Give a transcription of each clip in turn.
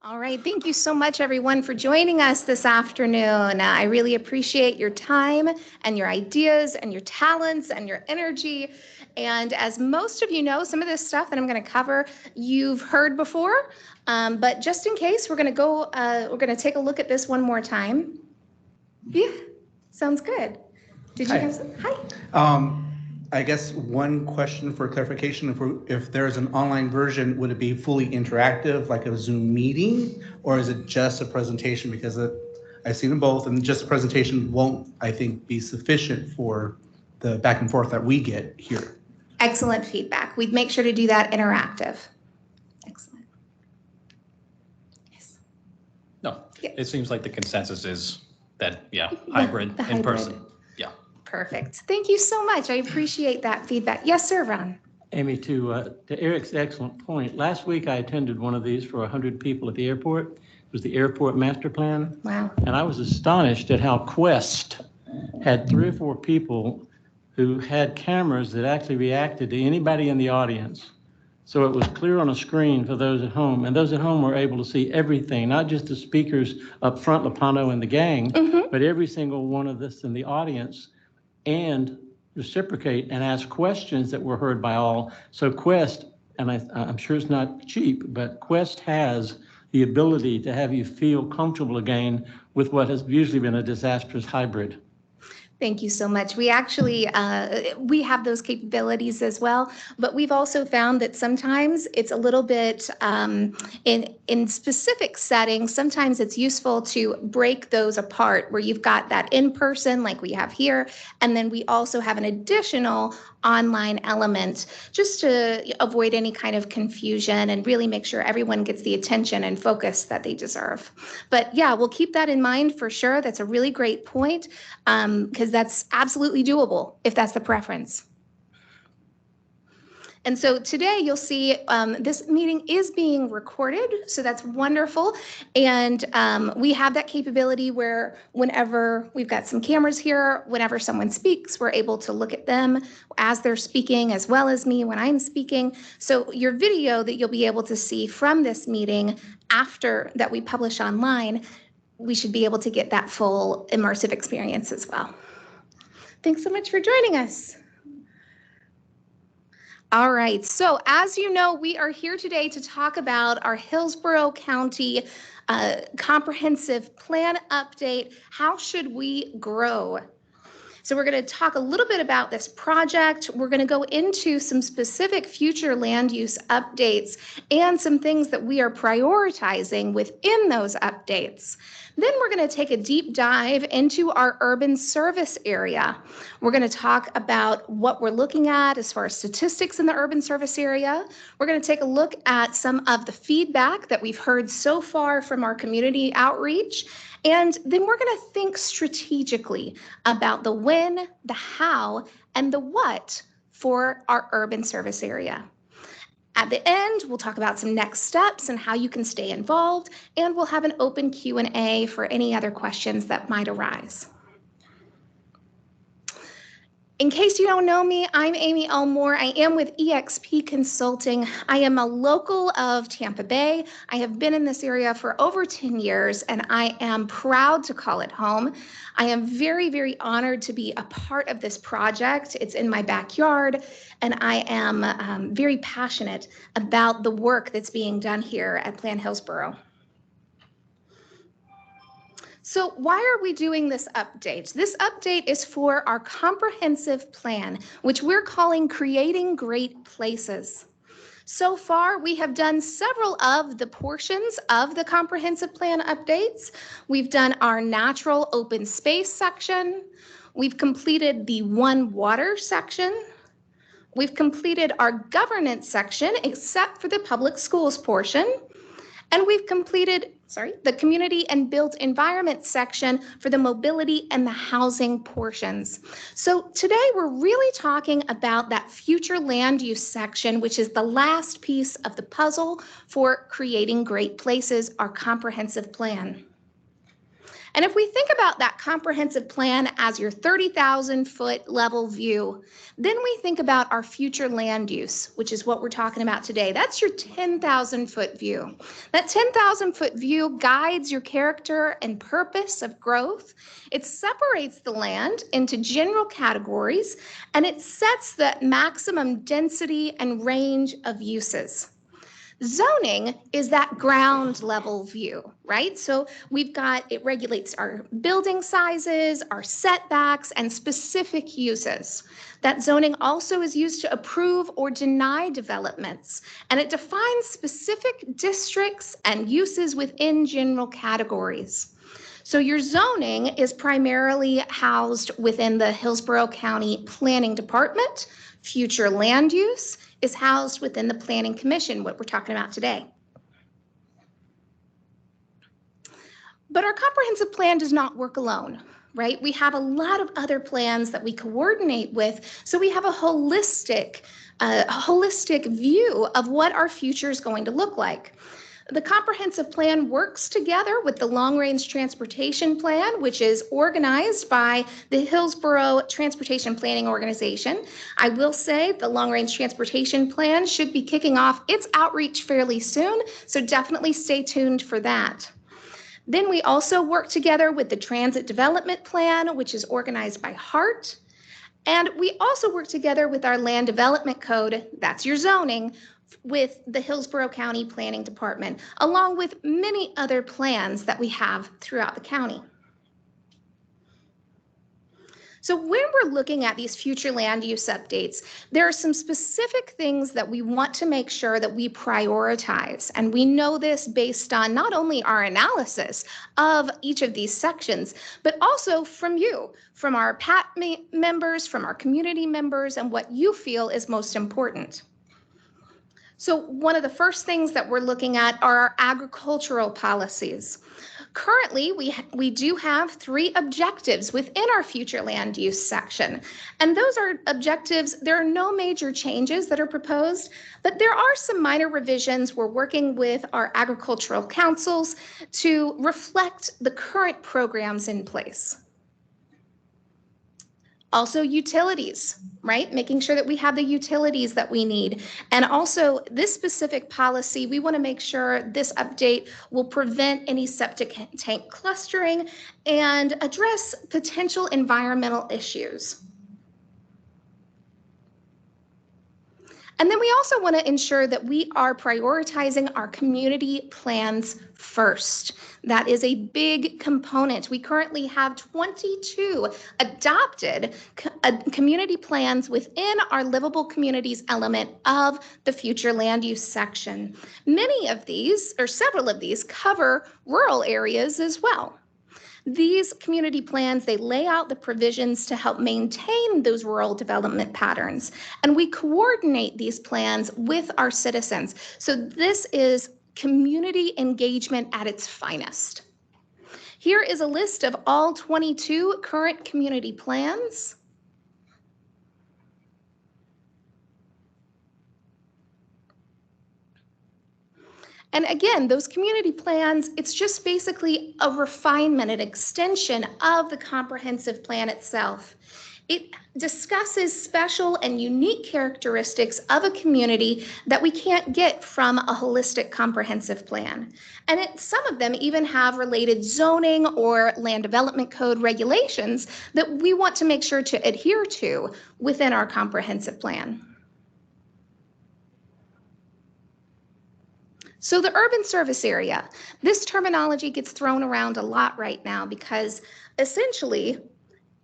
All right. Thank you so much, everyone, for joining us this afternoon. I really appreciate your time and your ideas and your talents and your energy. And as most of you know, some of this stuff that I'm going to cover, you've heard before. But just in case, we're going to take a look at this one more time. Yeah, sounds good. Did you Hi. have some? Hi. I guess one question for clarification, if there's an online version, would it be fully interactive, like a Zoom meeting, or is it just a presentation? Because I've seen them both, and just a presentation won't, I think, be sufficient for the back and forth that we get here. Excellent feedback. We'd make sure to do that interactive. Excellent. Yes. No, Yeah. it seems like the consensus is that, hybrid, the in hybrid. person. Yeah. Perfect. Thank you so much. I appreciate that feedback. Yes, sir, Ron. Amy, to Eric's excellent point, last week I attended one of these for 100 people at the airport. It was the airport master plan. Wow. And I was astonished at how Quest had 3 or 4 people who had cameras that actually reacted to anybody in the audience. So it was clear on a screen for those at home, and those at home were able to see everything, not just the speakers up front, Lapano and the gang, but every single one of us in the audience, and reciprocate and ask questions that were heard by all. So Quest, and I'm sure it's not cheap, but Quest has the ability to have you feel comfortable again with what has usually been a disastrous hybrid. Thank you so much. We actually, we have those capabilities as well, but we've also found that sometimes it's a little bit, in specific settings, sometimes it's useful to break those apart where you've got that in person like we have here, and then we also have an additional online element just to avoid any kind of confusion and really make sure everyone gets the attention and focus that they deserve. But yeah, we'll keep that in mind for sure. That's a really great point, because that's absolutely doable if that's the preference. And so today you'll see this meeting is being recorded, so that's wonderful. And we have that capability where whenever we've got some cameras here, whenever someone speaks, we're able to look at them as they're speaking, as well as me when I'm speaking. So your video that you'll be able to see from this meeting after that we publish online, we should be able to get that full immersive experience as well. Thanks so much for joining us. All right, so as you know, we are here today to talk about our Hillsborough County comprehensive plan update. How should we grow? So we're going to talk a little bit about this project. We're going to go into some specific future land use updates and some things that we are prioritizing within those updates. Then we're going to take a deep dive into our urban service area. We're going to talk about what we're looking at as far as statistics in the urban service area. We're going to take a look at some of the feedback that we've heard so far from our community outreach. And then we're going to think strategically about the when, the how, and the what for our urban service area. At the end, we'll talk about some next steps and how you can stay involved, and we'll have an open Q&A for any other questions that might arise. In case you don't know me, I'm Amy Elmore. I am with eXp Consulting. I am a local of Tampa Bay. I have been in this area for over 10 years, and I am proud to call it home. I am very, very honored to be a part of this project. It's in my backyard, and I am very passionate about the work that's being done here at Plan Hillsborough. So why are we doing this update? This update is for our comprehensive plan, which we're calling Creating Great Places. So far, we have done several of the portions of the comprehensive plan updates. We've done our natural open space section. We've completed the One Water section. We've completed our governance section, except for the public schools portion. And we've completed, the community and built environment section for the mobility and the housing portions. So today we're really talking about that future land use section, which is the last piece of the puzzle for Creating Great Places, our comprehensive plan. And if we think about that comprehensive plan as your 30,000-foot level view, then we think about our future land use, which is what we're talking about today. That's your 10,000-foot view. That 10,000-foot view guides your character and purpose of growth. It separates the land into general categories, and it sets the maximum density and range of uses. Zoning is that ground level view, right? So it regulates our building sizes, our setbacks, and specific uses. That zoning also is used to approve or deny developments, and it defines specific districts and uses within general categories. So your zoning is primarily housed within the Hillsborough County Planning Department. Future land use is housed within the Planning Commission, what we're talking about today. But our comprehensive plan does not work alone, right? We have a lot of other plans that we coordinate with, so we have a holistic view of what our future is going to look like. The comprehensive plan works together with the long-range transportation plan, which is organized by the Hillsborough Transportation Planning Organization. I will say the long-range transportation plan should be kicking off its outreach fairly soon, so definitely stay tuned for that. Then we also work together with the Transit Development Plan, which is organized by HART. And we also work together with our Land Development Code, that's your zoning, with the Hillsborough County Planning Department, along with many other plans that we have throughout the county. So when we're looking at these future land use updates, there are some specific things that we want to make sure that we prioritize. And we know this based on not only our analysis of each of these sections, but also from you, from our PAT members, from our community members, and what you feel is most important. So one of the first things that we're looking at are our agricultural policies. Currently, we do have 3 objectives within our future land use section. And those are objectives, there are no major changes that are proposed, but there are some minor revisions. We're working with our agricultural councils to reflect the current programs in place. Also utilities, right? Making sure that we have the utilities that we need. And also this specific policy, we want to make sure this update will prevent any septic tank clustering and address potential environmental issues. And then we also want to ensure that we are prioritizing our community plans first. That is a big component. We currently have 22 adopted community plans within our livable communities element of the future land use section. Many of these, or several of these, cover rural areas as well. These community plans, they lay out the provisions to help maintain those rural development patterns, and we coordinate these plans with our citizens. So this is community engagement at its finest. Here is a list of all 22 current community plans. And again, those community plans, it's just basically a refinement, an extension of the comprehensive plan itself. It discusses special and unique characteristics of a community that we can't get from a holistic comprehensive plan. And some of them even have related zoning or land development code regulations that we want to make sure to adhere to within our comprehensive plan. So the urban service area, this terminology gets thrown around a lot right now because essentially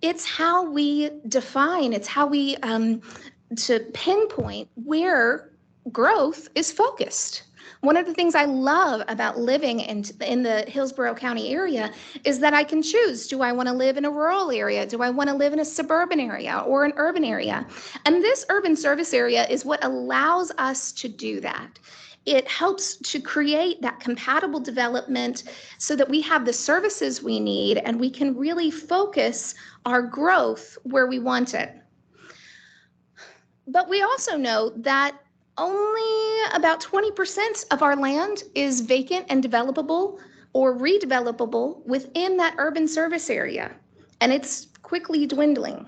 it's how we define, it's how we to pinpoint where growth is focused. One of the things I love about living in the Hillsborough County area is that I can choose, do I want to live in a rural area? Do I want to live in a suburban area or an urban area? And this urban service area is what allows us to do that. It helps to create that compatible development so that we have the services we need and we can really focus our growth where we want it. But we also know that only about 20% of our land is vacant and developable or redevelopable within that urban service area, and it's quickly dwindling.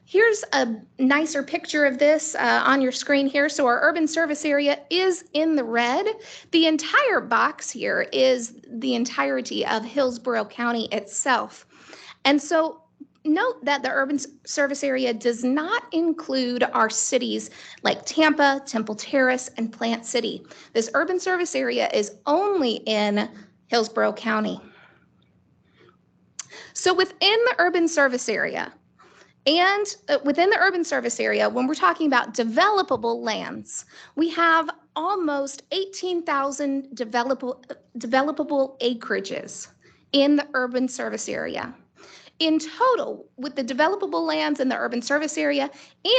Here's a nicer picture of this on your screen here. So our urban service area is in the red. The entire box here is the entirety of Hillsborough County itself. And so note that the urban service area does not include our cities like Tampa, Temple Terrace, and Plant City. This urban service area is only in Hillsborough County. So within the urban service area, and within the urban service area, when we're talking about developable lands, we have almost 18,000 developable acreages in the urban service area. In total, with the developable lands in the urban service area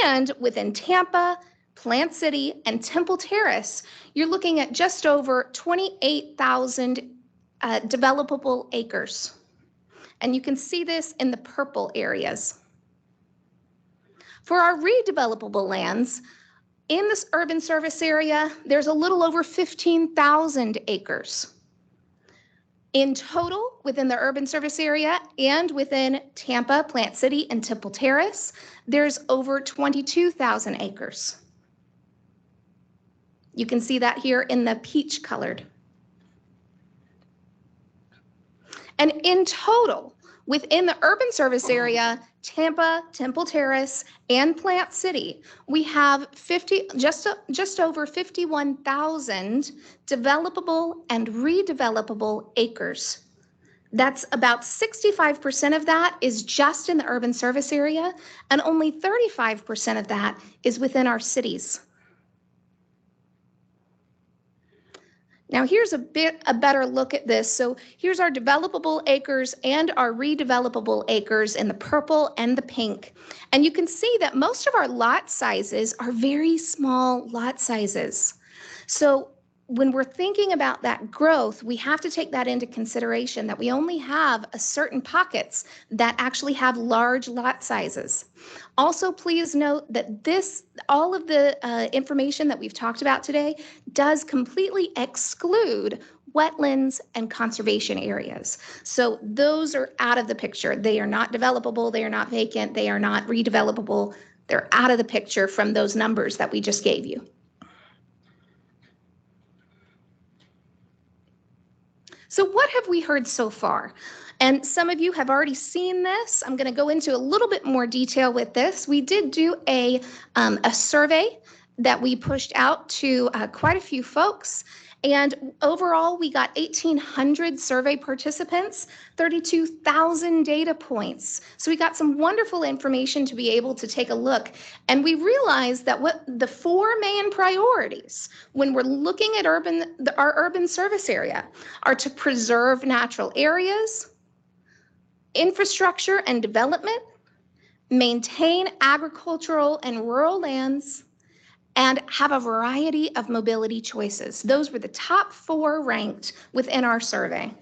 and within Tampa, Plant City, and Temple Terrace, you're looking at just over 28,000 developable acres. And you can see this in the purple areas. For our redevelopable lands, in this urban service area, there's a little over 15,000 acres. In total, within the urban service area and within Tampa, Plant City, and Temple Terrace, there's over 22,000 acres. You can see that here in the peach colored. And in total, within the urban service area, Tampa, Temple Terrace, and Plant City, we have just over 51,000 developable and redevelopable acres. That's about 65% of that is just in the urban service area, and only 35% of that is within our cities. Now here's a better look at this. So here's our developable acres and our redevelopable acres in the purple and the pink. And you can see that most of our lot sizes are very small lot sizes. So when we're thinking about that growth, we have to take that into consideration, that we only have a certain pockets that actually have large lot sizes. Also, please note that all of the information that we've talked about today does completely exclude wetlands and conservation areas. So those are out of the picture. They are not developable, they are not vacant, they are not redevelopable. They're out of the picture from those numbers that we just gave you. So what have we heard so far? And some of you have already seen this. I'm going to go into a little bit more detail with this. We did do a survey that we pushed out to quite a few folks. And overall, we got 1,800 survey participants, 32,000 data points. So we got some wonderful information to be able to take a look. And we realized that what the four main priorities when we're looking at our urban service area are to preserve natural areas, infrastructure and development, maintain agricultural and rural lands, and have a variety of mobility choices. Those were the top four ranked within our survey.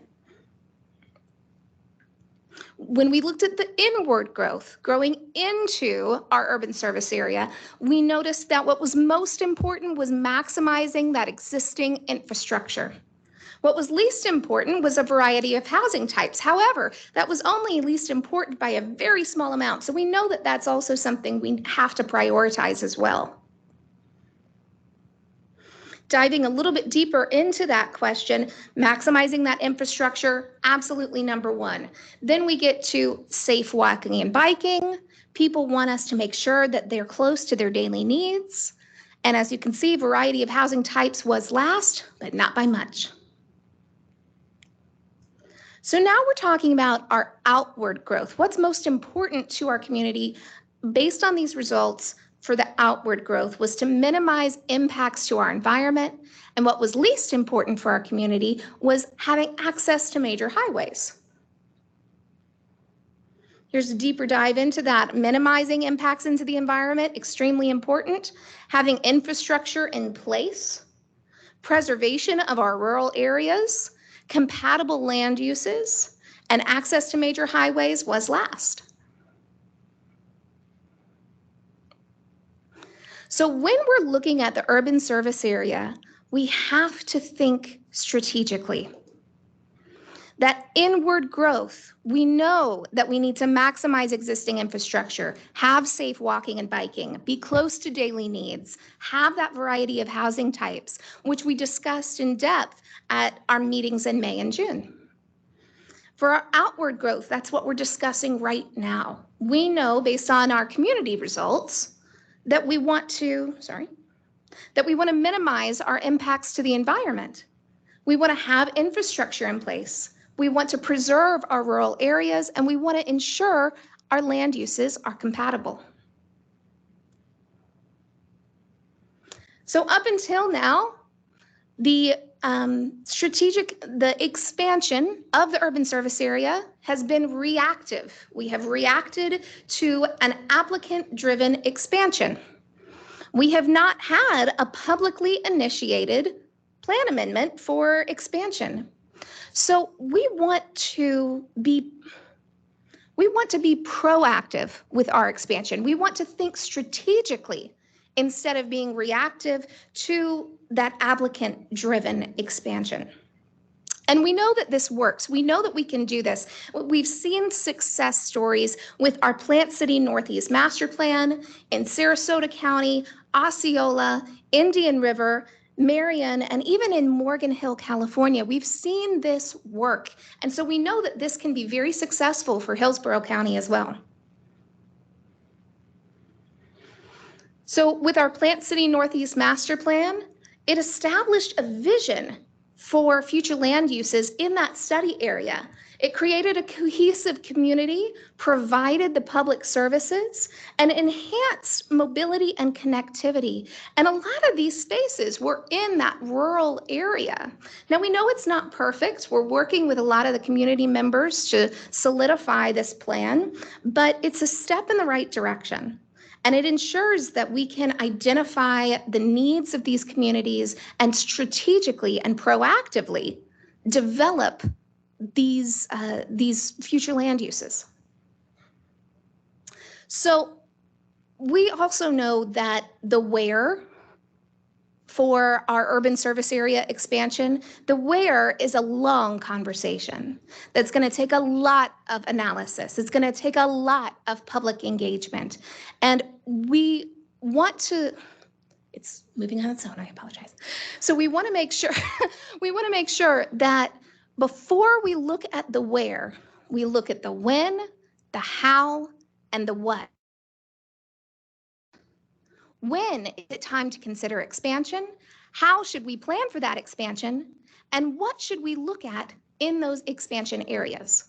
When we looked at the inward growth, growing into our urban service area, we noticed that what was most important was maximizing that existing infrastructure. What was least important was a variety of housing types. However, that was only least important by a very small amount. So we know that that's also something we have to prioritize as well. Diving a little bit deeper into that question, maximizing that infrastructure, absolutely number one. Then we get to safe walking and biking. People want us to make sure that they're close to their daily needs. And as you can see, variety of housing types was last, but not by much. So now we're talking about our outward growth. What's most important to our community based on these results for the outward growth was to minimize impacts to our environment. And what was least important for our community was having access to major highways. Here's a deeper dive into that. Minimizing impacts into the environment, extremely important. Having infrastructure in place, preservation of our rural areas, compatible land uses, and access to major highways was last. So when we're looking at the urban service area, we have to think strategically. That inward growth, we know that we need to maximize existing infrastructure, have safe walking and biking, be close to daily needs, have that variety of housing types, which we discussed in depth at our meetings in May and June. For our outward growth, that's what we're discussing right now. We know based on our community results that we want to minimize our impacts to the environment. We want to have infrastructure in place. We want to preserve our rural areas, and we want to ensure our land uses are compatible. So up until now, the expansion of the urban service area has been reactive. We have reacted to an applicant-driven expansion. We have not had a publicly initiated plan amendment for expansion. So we want to be proactive with our expansion. We want to think strategically instead of being reactive to that applicant-driven expansion. And we know that this works. We know that we can do this. We've seen success stories with our Plant City Northeast Master Plan in Sarasota County, Osceola, Indian River, Marion, and even in Morgan Hill, California. We've seen this work. And so we know that this can be very successful for Hillsborough County as well. So with our Plant City Northeast Master Plan, it established a vision for future land uses in that study area. It created a cohesive community, provided the public services, and enhanced mobility and connectivity. And a lot of these spaces were in that rural area. Now, we know it's not perfect. We're working with a lot of the community members to solidify this plan, but it's a step in the right direction. And it ensures that we can identify the needs of these communities and strategically and proactively develop these future land uses. So we also know that the where for our urban service area expansion, the where is a long conversation that's going to take a lot of analysis. It's going to take a lot of public engagement. And we want to, it's moving on its own, I apologize. So we want to make sure, that before we look at the where, we look at the when, the how, and the what. When is it time to consider expansion? How should we plan for that expansion? And what should we look at in those expansion areas?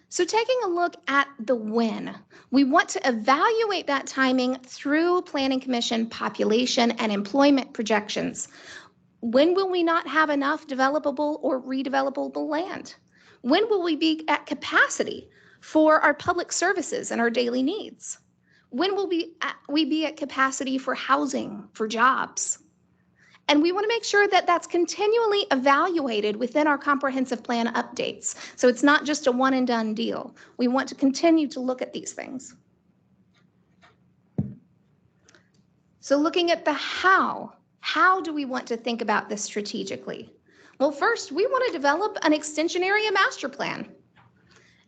So taking a look at the when, we want to evaluate that timing through Planning Commission population and employment projections. When will we not have enough developable or redevelopable land? When will we be at capacity for our public services and our daily needs? When will we be at capacity for housing, for jobs? And we want to make sure that that's continually evaluated within our comprehensive plan updates. So it's not just a one and done deal. We want to continue to look at these things. So looking at the how do we want to think about this strategically? Well, first, we want to develop an extension area master plan.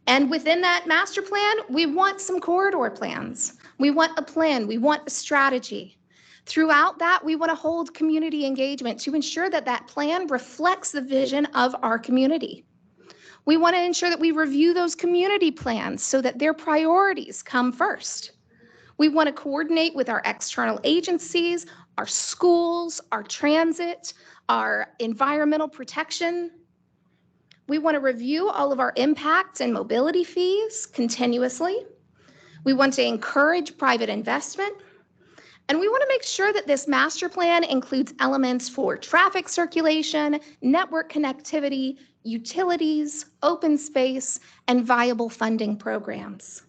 And within that master plan, we want some corridor plans. We want a plan, we want a strategy. Throughout that, we want to hold community engagement to ensure that that plan reflects the vision of our community. We want to ensure that we review those community plans so that their priorities come first. We want to coordinate with our external agencies, our schools, our transit, our environmental protection. We want to review all of our impacts and mobility fees continuously. We want to encourage private investment. And we want to make sure that this master plan includes elements for traffic circulation, network connectivity, utilities, open space, and viable funding programs.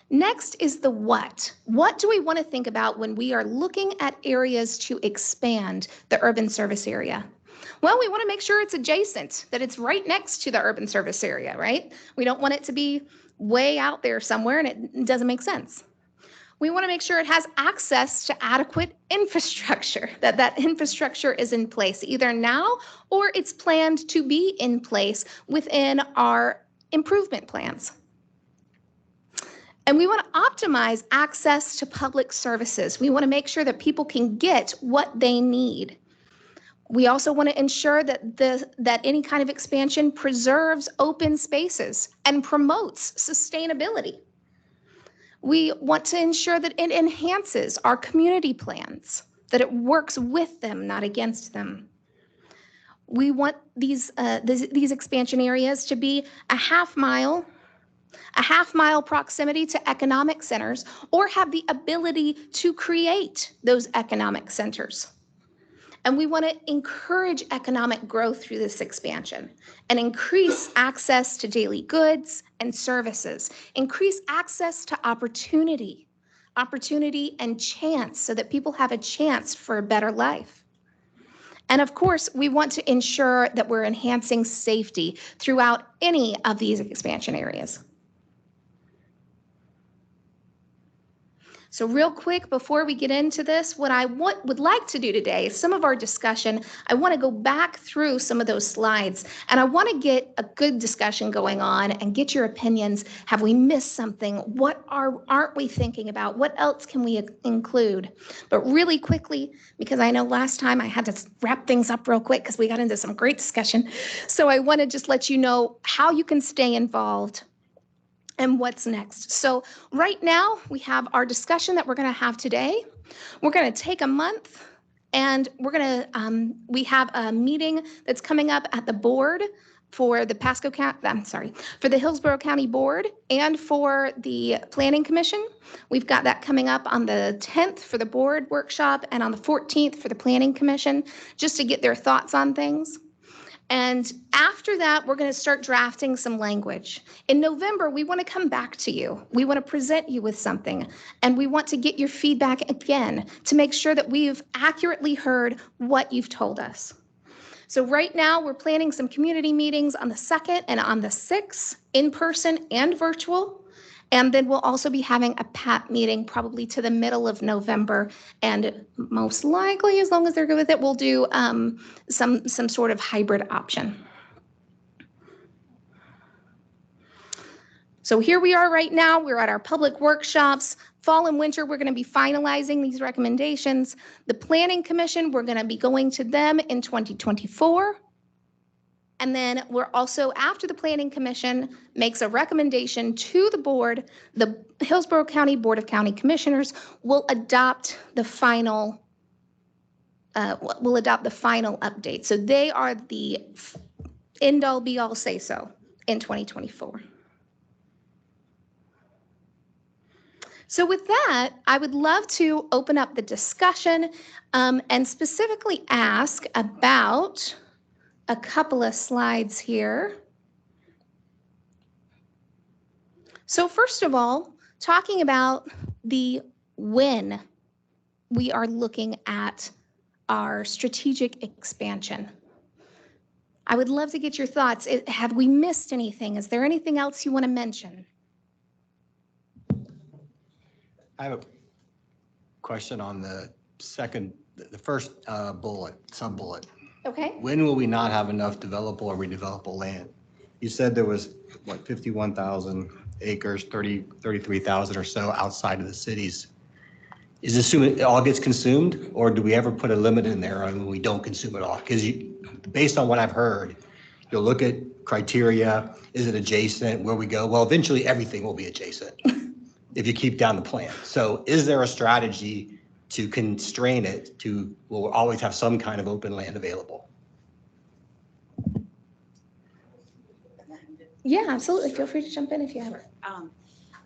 Next is the what. What do we want to think about when we are looking at areas to expand the urban service area? Well, we want to make sure it's adjacent, that it's right next to the urban service area, right? We don't want it to be way out there somewhere and it doesn't make sense. We want to make sure it has access to adequate infrastructure, that infrastructure is in place either now or it's planned to be in place within our improvement plans. And we want to optimize access to public services. We want to make sure that people can get what they need. We also want to ensure that any kind of expansion preserves open spaces and promotes sustainability. We want to ensure that it enhances our community plans, that it works with them, not against them. We want these expansion areas to be a half mile proximity to economic centers, or have the ability to create those economic centers. And we want to encourage economic growth through this expansion and increase access to daily goods and services, increase access to opportunity and chance so that people have a chance for a better life. And of course, we want to ensure that we're enhancing safety throughout any of these expansion areas. So real quick, before we get into this, what I would like to do today, some of our discussion, I want to go back through some of those slides, and I want to get a good discussion going on and get your opinions. Have we missed something? What aren't we thinking about? What else can we include? But really quickly, because I know last time I had to wrap things up real quick because we got into some great discussion. So I want to just let you know how you can stay involved and what's next. So right now we have our discussion that we're going to have today. We're going to take a month, and we're going to we have a meeting that's coming up at the board for the for the Hillsborough County Board and for the Planning Commission. We've got that coming up on the 10th for the board workshop and on the 14th for the Planning Commission, just to get their thoughts on things. And after that, we're going to start drafting some language. In November, we want to come back to you. We want to present you with something, and we want to get your feedback again to make sure that we've accurately heard what you've told us. So right now, we're planning some community meetings on the 2nd and on the 6th, in person and virtual. And then we'll also be having a PAT meeting probably to the middle of November. And most likely, as long as they're good with it, we'll do some sort of hybrid option. So here we are right now. We're at our public workshops. Fall and winter, we're going to be finalizing these recommendations. The Planning Commission, we're going to be going to them in 2024. And then we're also, after the Planning Commission makes a recommendation to the board, the Hillsborough County Board of County Commissioners will adopt the final update. So they are the end all be all say so in 2024. So with that, I would love to open up the discussion and specifically ask about a couple of slides here. So first of all, talking about the when we are looking at our strategic expansion. I would love to get your thoughts. Have we missed anything? Is there anything else you want to mention? I have a question on the first sub-bullet. Okay. When will we not have enough developable or redevelopable land? You said there was, 51,000 acres, 33,000 or so outside of the cities. Is assuming it all gets consumed, or do we ever put a limit in there on when we don't consume it all? Because based on what I've heard, you'll look at criteria, is it adjacent, where we go? Well, eventually everything will be adjacent if you keep down the plan. So is there a strategy to constrain it to, we'll always have some kind of open land available? Yeah, absolutely. Feel free to jump in if you have it.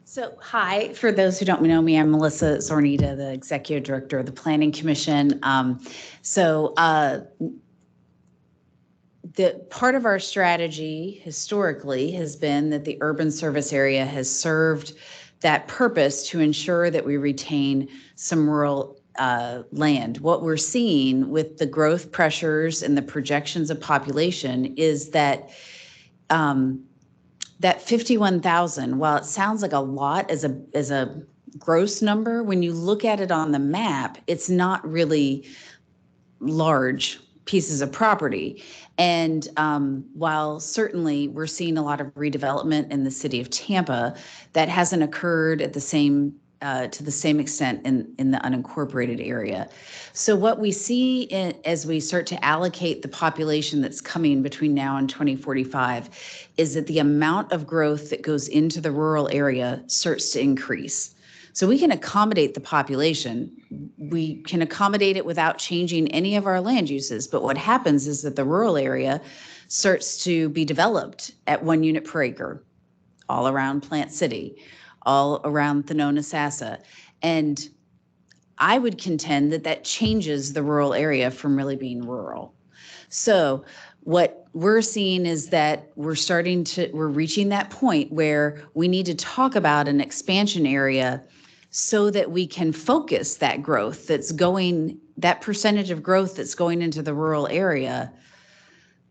So hi, for those who don't know me, I'm Melissa Zornita, the Executive Director of the Planning Commission. The part of our strategy historically has been that the urban service area has served that purpose to ensure that we retain some rural land. What we're seeing with the growth pressures and the projections of population is that that 51,000, while it sounds like a lot as a gross number. When you look at it on the map, it's not really large pieces of property. And while certainly we're seeing a lot of redevelopment in the city of Tampa, that hasn't occurred at the same to the same extent in the unincorporated area. So what we see as we start to allocate the population that's coming between now and 2045 is that the amount of growth that goes into the rural area starts to increase. So we can accommodate the population. We can accommodate it without changing any of our land uses. But what happens is that the rural area starts to be developed at 1 unit per acre, all around Plant City, all around Thonotosassa. And I would contend that that changes the rural area from really being rural. So what we're seeing is that we're reaching that point where we need to talk about an expansion area so that we can focus that growth that percentage of growth that's going into the rural area.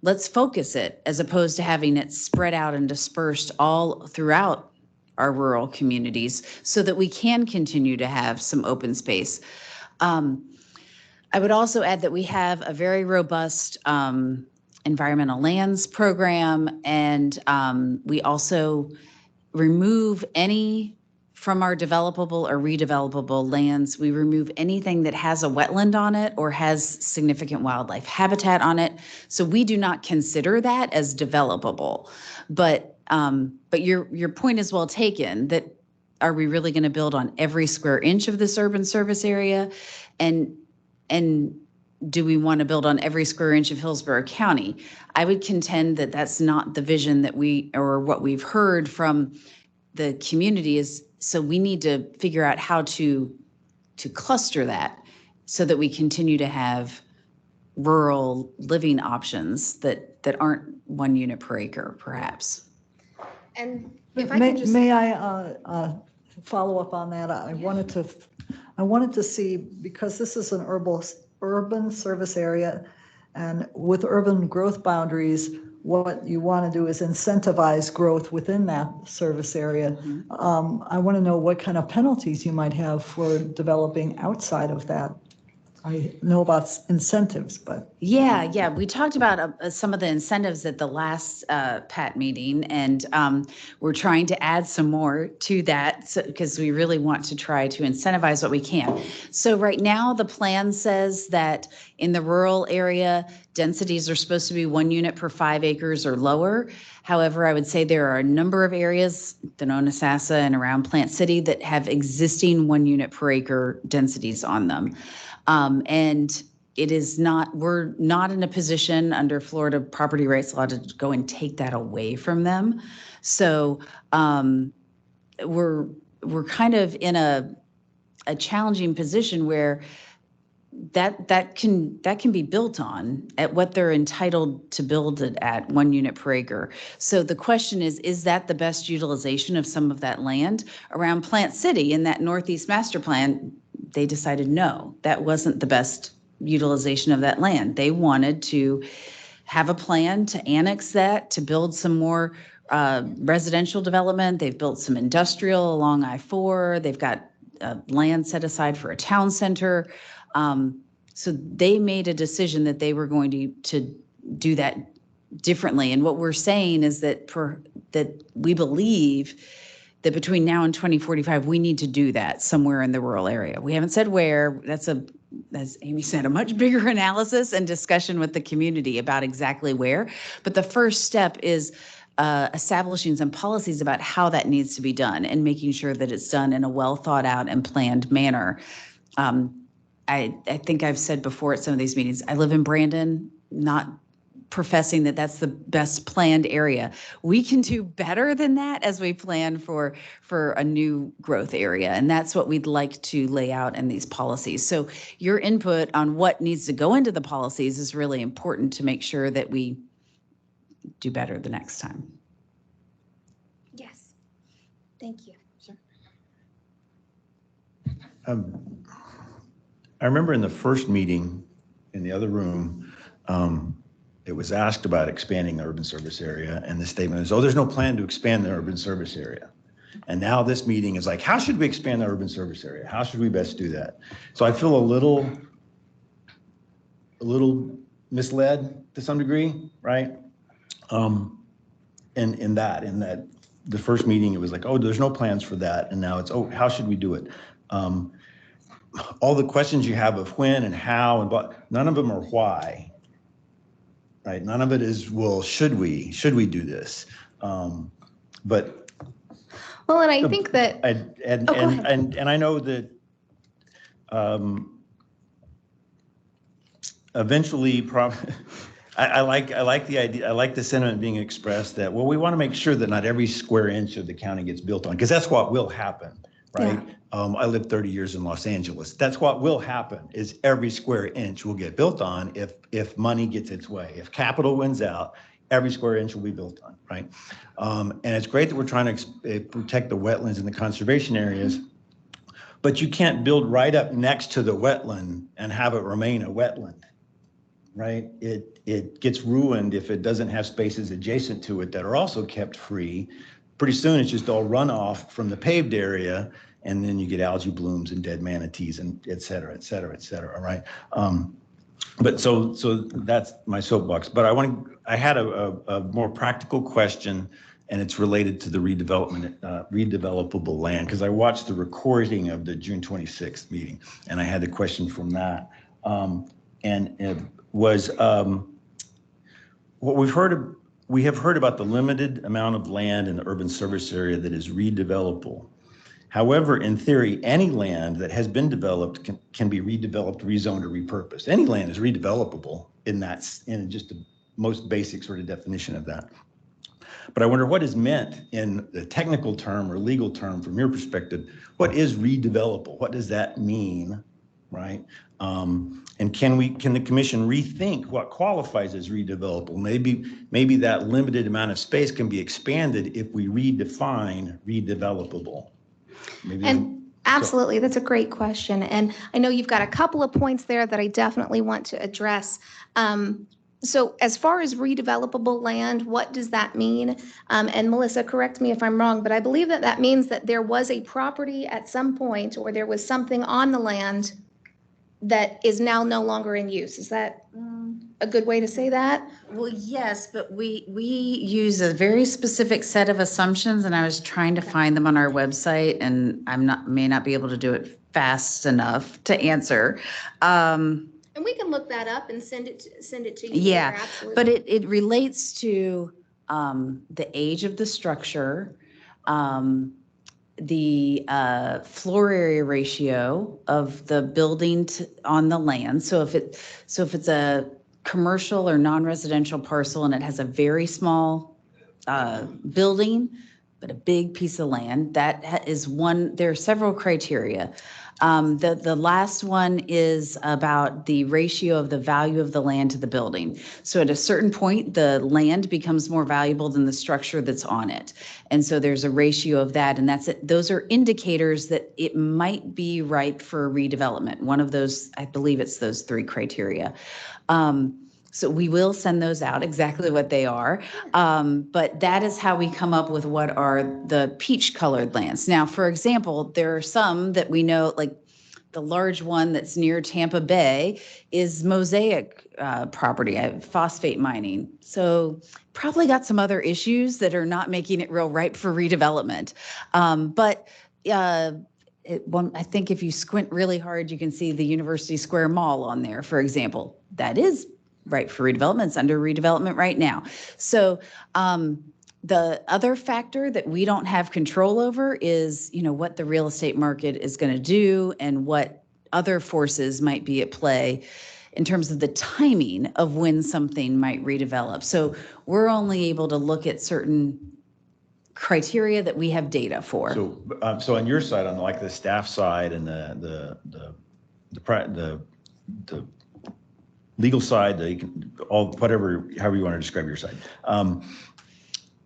Let's focus it as opposed to having it spread out and dispersed all throughout our rural communities so that we can continue to have some open space. I would also add that we have a very robust environmental lands program, and we also remove from our developable or redevelopable lands, we remove anything that has a wetland on it or has significant wildlife habitat on it. So we do not consider that as developable. But your point is well taken, that are we really going to build on every square inch of this urban service area? And do we want to build on every square inch of Hillsborough County? I would contend that that's not the vision that what we've heard from the community is. So we need to figure out how to cluster that so that we continue to have rural living options that aren't 1 unit per acre, perhaps. And if I could just. May I follow up on that? I wanted to see, because this is an urban service area, and with urban growth boundaries, what you want to do is incentivize growth within that service area. Mm-hmm. I want to know what kind of penalties you might have for developing outside of that. I know about incentives, but. Yeah. We talked about some of the incentives at the last PAT meeting, and we're trying to add some more to that because we really want to try to incentivize what we can. So right now, the plan says that in the rural area, densities are supposed to be 1 unit per 5 acres or lower. However, I would say there are a number of areas, Thonotosassa and around Plant City, that have existing 1 unit per acre densities on them. And we're not in a position under Florida property rights law to go and take that away from them. So we're kind of in a challenging position where that can be built on at what they're entitled to build it at 1 unit per acre. So the question is that the best utilization of some of that land? Around Plant City in that Northeast Master Plan, they decided no, that wasn't the best utilization of that land. They wanted to have a plan to annex that, to build some more residential development. They've built some industrial along I-4. They've got land set aside for a town center. So they made a decision that they were going to do that differently. And what we're saying is that we believe that between now and 2045, we need to do that somewhere in the rural area. We haven't said where. That's as Amy said, a much bigger analysis and discussion with the community about exactly where. But the first step is establishing some policies about how that needs to be done and making sure that it's done in a well thought out and planned manner. I think I've said before at some of these meetings, I live in Brandon, not professing that that's the best planned area. We can do better than that as we plan for a new growth area. And that's what we'd like to lay out in these policies. So your input on what needs to go into the policies is really important to make sure that we do better the next time. Yes. Thank you. Sure. I remember in the first meeting in the other room, it was asked about expanding the urban service area, and the statement is, oh, there's no plan to expand the urban service area. And now this meeting is like, how should we expand the urban service area? How should we best do that? So I feel a little misled to some degree, right? In that the first meeting, it was like, oh, there's no plans for that. And now it's, oh, how should we do it? All the questions you have of when and how, and but none of them are why, right? None of it is, well, should we do this? But Well, and I think that, and Oh, go ahead. I know that eventually, I like the idea. I like the sentiment being expressed that, well, we want to make sure that not every square inch of the county gets built on, because that's what will happen, right? I lived 30 years in Los Angeles. That's what will happen, is every square inch will get built on if money gets its way. If capital wins out, every square inch will be built on, right? And it's great that we're trying to protect the wetlands and the conservation areas, but you can't build right up next to the wetland and have it remain a wetland, right? It gets ruined if it doesn't have spaces adjacent to it that are also kept free. Pretty soon it's just all runoff from the paved area, and then you get algae blooms and dead manatees and et cetera, right? But so that's my soapbox. But I had a more practical question, and it's related to the redevelopable land, because I watched the recording of the June 26th meeting, and I had a question from that. And it was what we have heard about the limited amount of land in the urban service area that is redevelopable. However, in theory, any land that has been developed can be redeveloped, rezoned, or repurposed. Any land is redevelopable in just the most basic sort of definition of that. But I wonder what is meant in the technical term or legal term from your perspective. What is redevelopable? What does that mean, right? And can the commission rethink what qualifies as redevelopable? Maybe that limited amount of space can be expanded if we redefine redevelopable. and absolutely, that's a great question. And I know you've got a couple of points there that I definitely want to address. So as far as redevelopable land, what does that mean? And Melissa, correct me if I'm wrong, but I believe that means that there was a property at some point, or there was something on the land that is now no longer in use. Is that a good way to say that? Well, yes, but we use a very specific set of assumptions, and I was trying to find them on our website, and may not be able to do it fast enough to answer. And we can look that up and send it to you. Yeah, Absolutely. but it relates to the age of the structure, the floor area ratio of the building on the land. So if it's a commercial or non-residential parcel and it has a very small building, but a big piece of land, that is one. There are several criteria. The last one is about the ratio of the value of the land to the building. So at a certain point, the land becomes more valuable than the structure that's on it. And so there's a ratio of that, and that's it. Those are indicators that it might be ripe for redevelopment. One of those, I believe it's those three criteria. So we will send those out, exactly what they are. But that is how we come up with what are the peach colored lands. Now, for example, there are some that we know, like the large one that's near Tampa Bay is Mosaic property, phosphate mining. So probably got some other issues that are not making it real ripe for redevelopment. I think if you squint really hard, you can see the University Square Mall on there, for example. That is right for redevelopment. It's under redevelopment right now. So the other factor that we don't have control over is, what the real estate market is going to do and what other forces might be at play in terms of the timing of when something might redevelop. So we're only able to look at certain criteria that we have data for. So on your side, on like the staff side and the legal side, however you want to describe your side.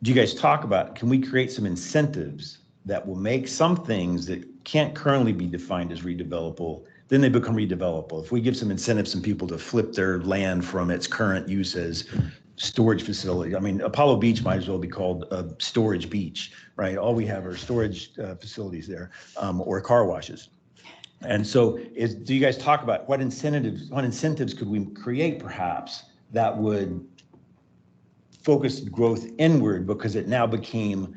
Do you guys talk about, can we create some incentives that will make some things that can't currently be defined as redevelopable, then they become redevelopable? If we give some incentives, some people to flip their land from its current use as storage facility. I mean, Apollo Beach might as well be called a storage beach, right? All we have are storage facilities there, or car washes. And so do you guys talk about what incentives could we create perhaps that would focus growth inward, because it now became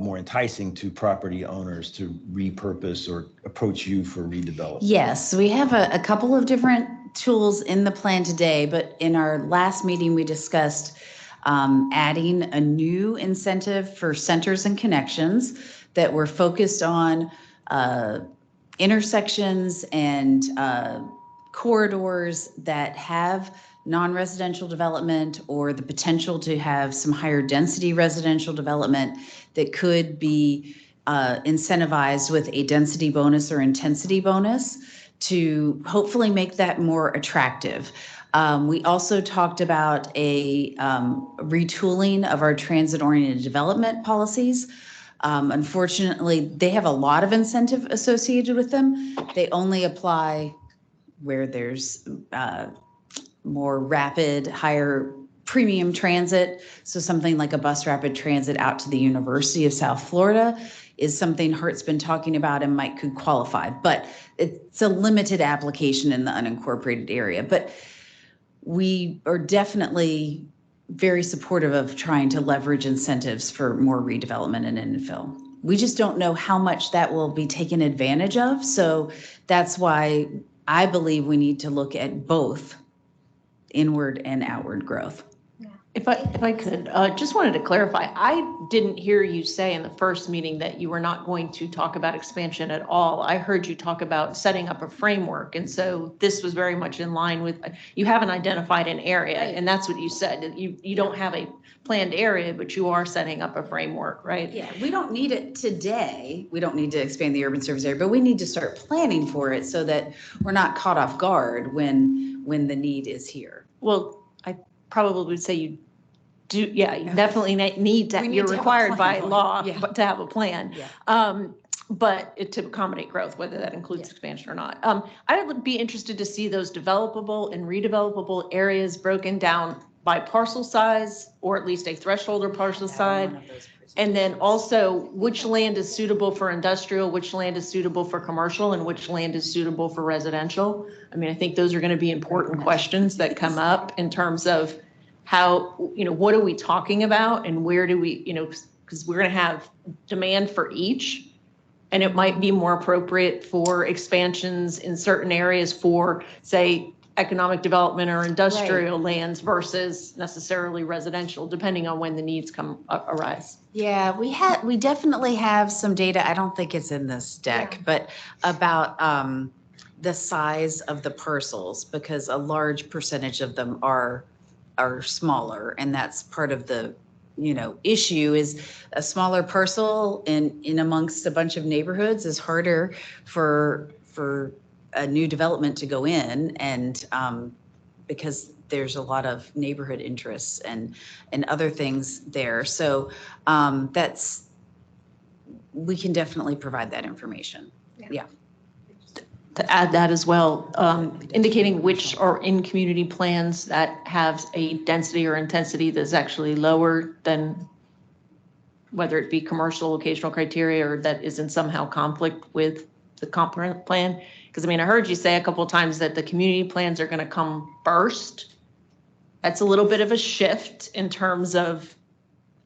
more enticing to property owners to repurpose or approach you for redevelopment? Yes, we have a couple of different tools in the plan today, but in our last meeting, we discussed adding a new incentive for centers and connections that were focused on intersections and corridors that have non-residential development or the potential to have some higher density residential development that could be incentivized with a density bonus or intensity bonus to hopefully make that more attractive. We also talked about a retooling of our transit-oriented development policies. Unfortunately, they have a lot of incentive associated with them. They only apply where there's more rapid, higher premium transit. So something like a bus rapid transit out to the University of South Florida is something Hart's been talking about and might could qualify, but it's a limited application in the unincorporated area. But we are definitely very supportive of trying to leverage incentives for more redevelopment and infill. We just don't know how much that will be taken advantage of. So that's why I believe we need to look at both inward and outward growth. If I could, just wanted to clarify, I didn't hear you say in the first meeting that you were not going to talk about expansion at all. I heard you talk about setting up a framework. And so this was very much in line with, you haven't identified an area, and that's what you said. You don't have a planned area, but you are setting up a framework, right? Yeah, we don't need it today. We don't need to expand the urban service area, but we need to start planning for it so that we're not caught off guard when the need is here. Well, I probably would say you do, yeah, you definitely need to, you're to have a required by plan. law Yeah. to have a plan. Yeah. But to accommodate growth, whether that includes expansion or not. I would be interested to see those developable and redevelopable areas broken down by parcel size, or at least a threshold or parcel size. And then also which land is suitable for industrial, which land is suitable for commercial, and which land is suitable for residential. I mean, I think those are going to be important questions that come up in terms of how, what are we talking about and where do we, because we're going to have demand for each. And it might be more appropriate for expansions in certain areas for, say, economic development or industrial lands versus necessarily residential, depending on when the needs arise. Yeah, we definitely have some data. I don't think it's in this deck, but about the size of the parcels, because a large percentage of them are smaller, and that's part of the issue. Is a smaller parcel in amongst a bunch of neighborhoods is harder for a new development to go in, and because there's a lot of neighborhood interests and other things there. So we can definitely provide that information. Yeah. To add that as well, indicating which are in community plans that have a density or intensity that's actually lower than whether it be commercial locational criteria or that is in somehow conflict with the comp plan. Because I mean, I heard you say a couple of times that the community plans are going to come first. That's a little bit of a shift in terms of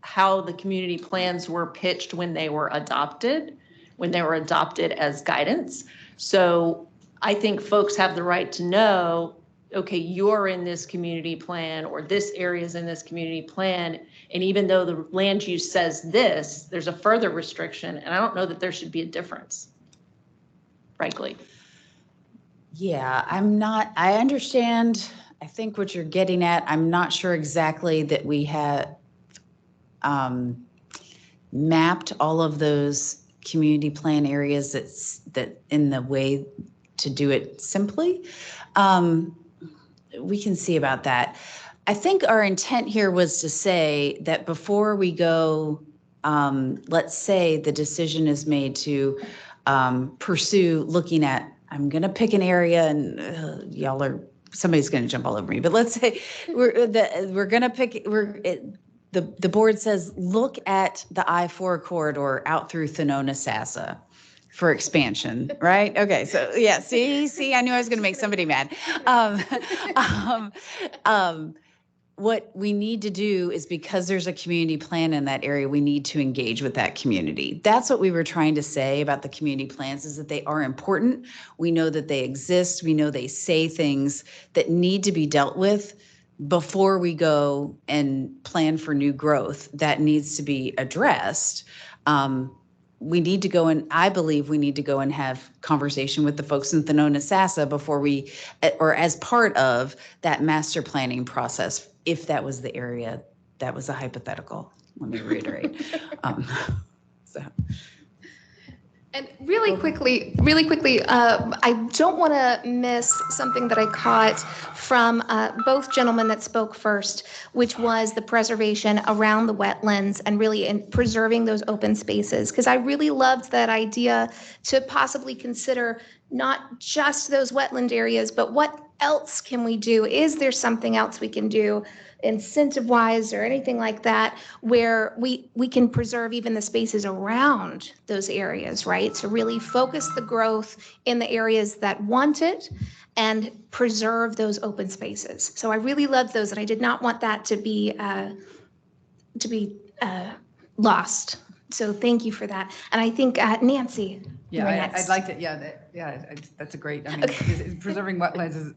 how the community plans were pitched when they were adopted as guidance. So I think folks have the right to know, okay, you're in this community plan or this area is in this community plan. And even though the land use says this, there's a further restriction. And I don't know that there should be a difference, frankly. Yeah, I understand, I think what you're getting at. I'm not sure exactly that we have mapped all of those community plan areas that in the way to do it simply. We can see about that. I think our intent here was to say that before we go, let's say the decision is made to pursue looking at, I'm going to pick an area and y'all are somebody's going to jump all over me, but let's say we're going to pick, the board says, look at the I-4 corridor out through Thanona-Sassa for expansion, right? Okay, so yeah, see, I knew I was going to make somebody mad. What we need to do is, because there's a community plan in that area, we need to engage with that community. That's what we were trying to say about the community plans, is that they are important. We know that they exist. We know they say things that need to be dealt with before we go and plan for new growth that needs to be addressed. We need to go and I believe we need to go and have conversation with the folks in Thanona-Sassa before we, or as part of that master planning process, if that was the area. That was a hypothetical, let me reiterate. So. And really quickly, I don't want to miss something that I caught from both gentlemen that spoke first, which was the preservation around the wetlands and really in preserving those open spaces. Because I really loved that idea to possibly consider not just those wetland areas, but what else can we do? Is there something else we can do incentive-wise or anything like that, where we can preserve even the spaces around those areas, right? To really focus the growth in the areas that want it and preserve those open spaces. So I really loved those, and I did not want that to be lost. So thank you for that. And I think Nancy. Yeah, I'd like to, that's a great, I mean, preserving wetlands is,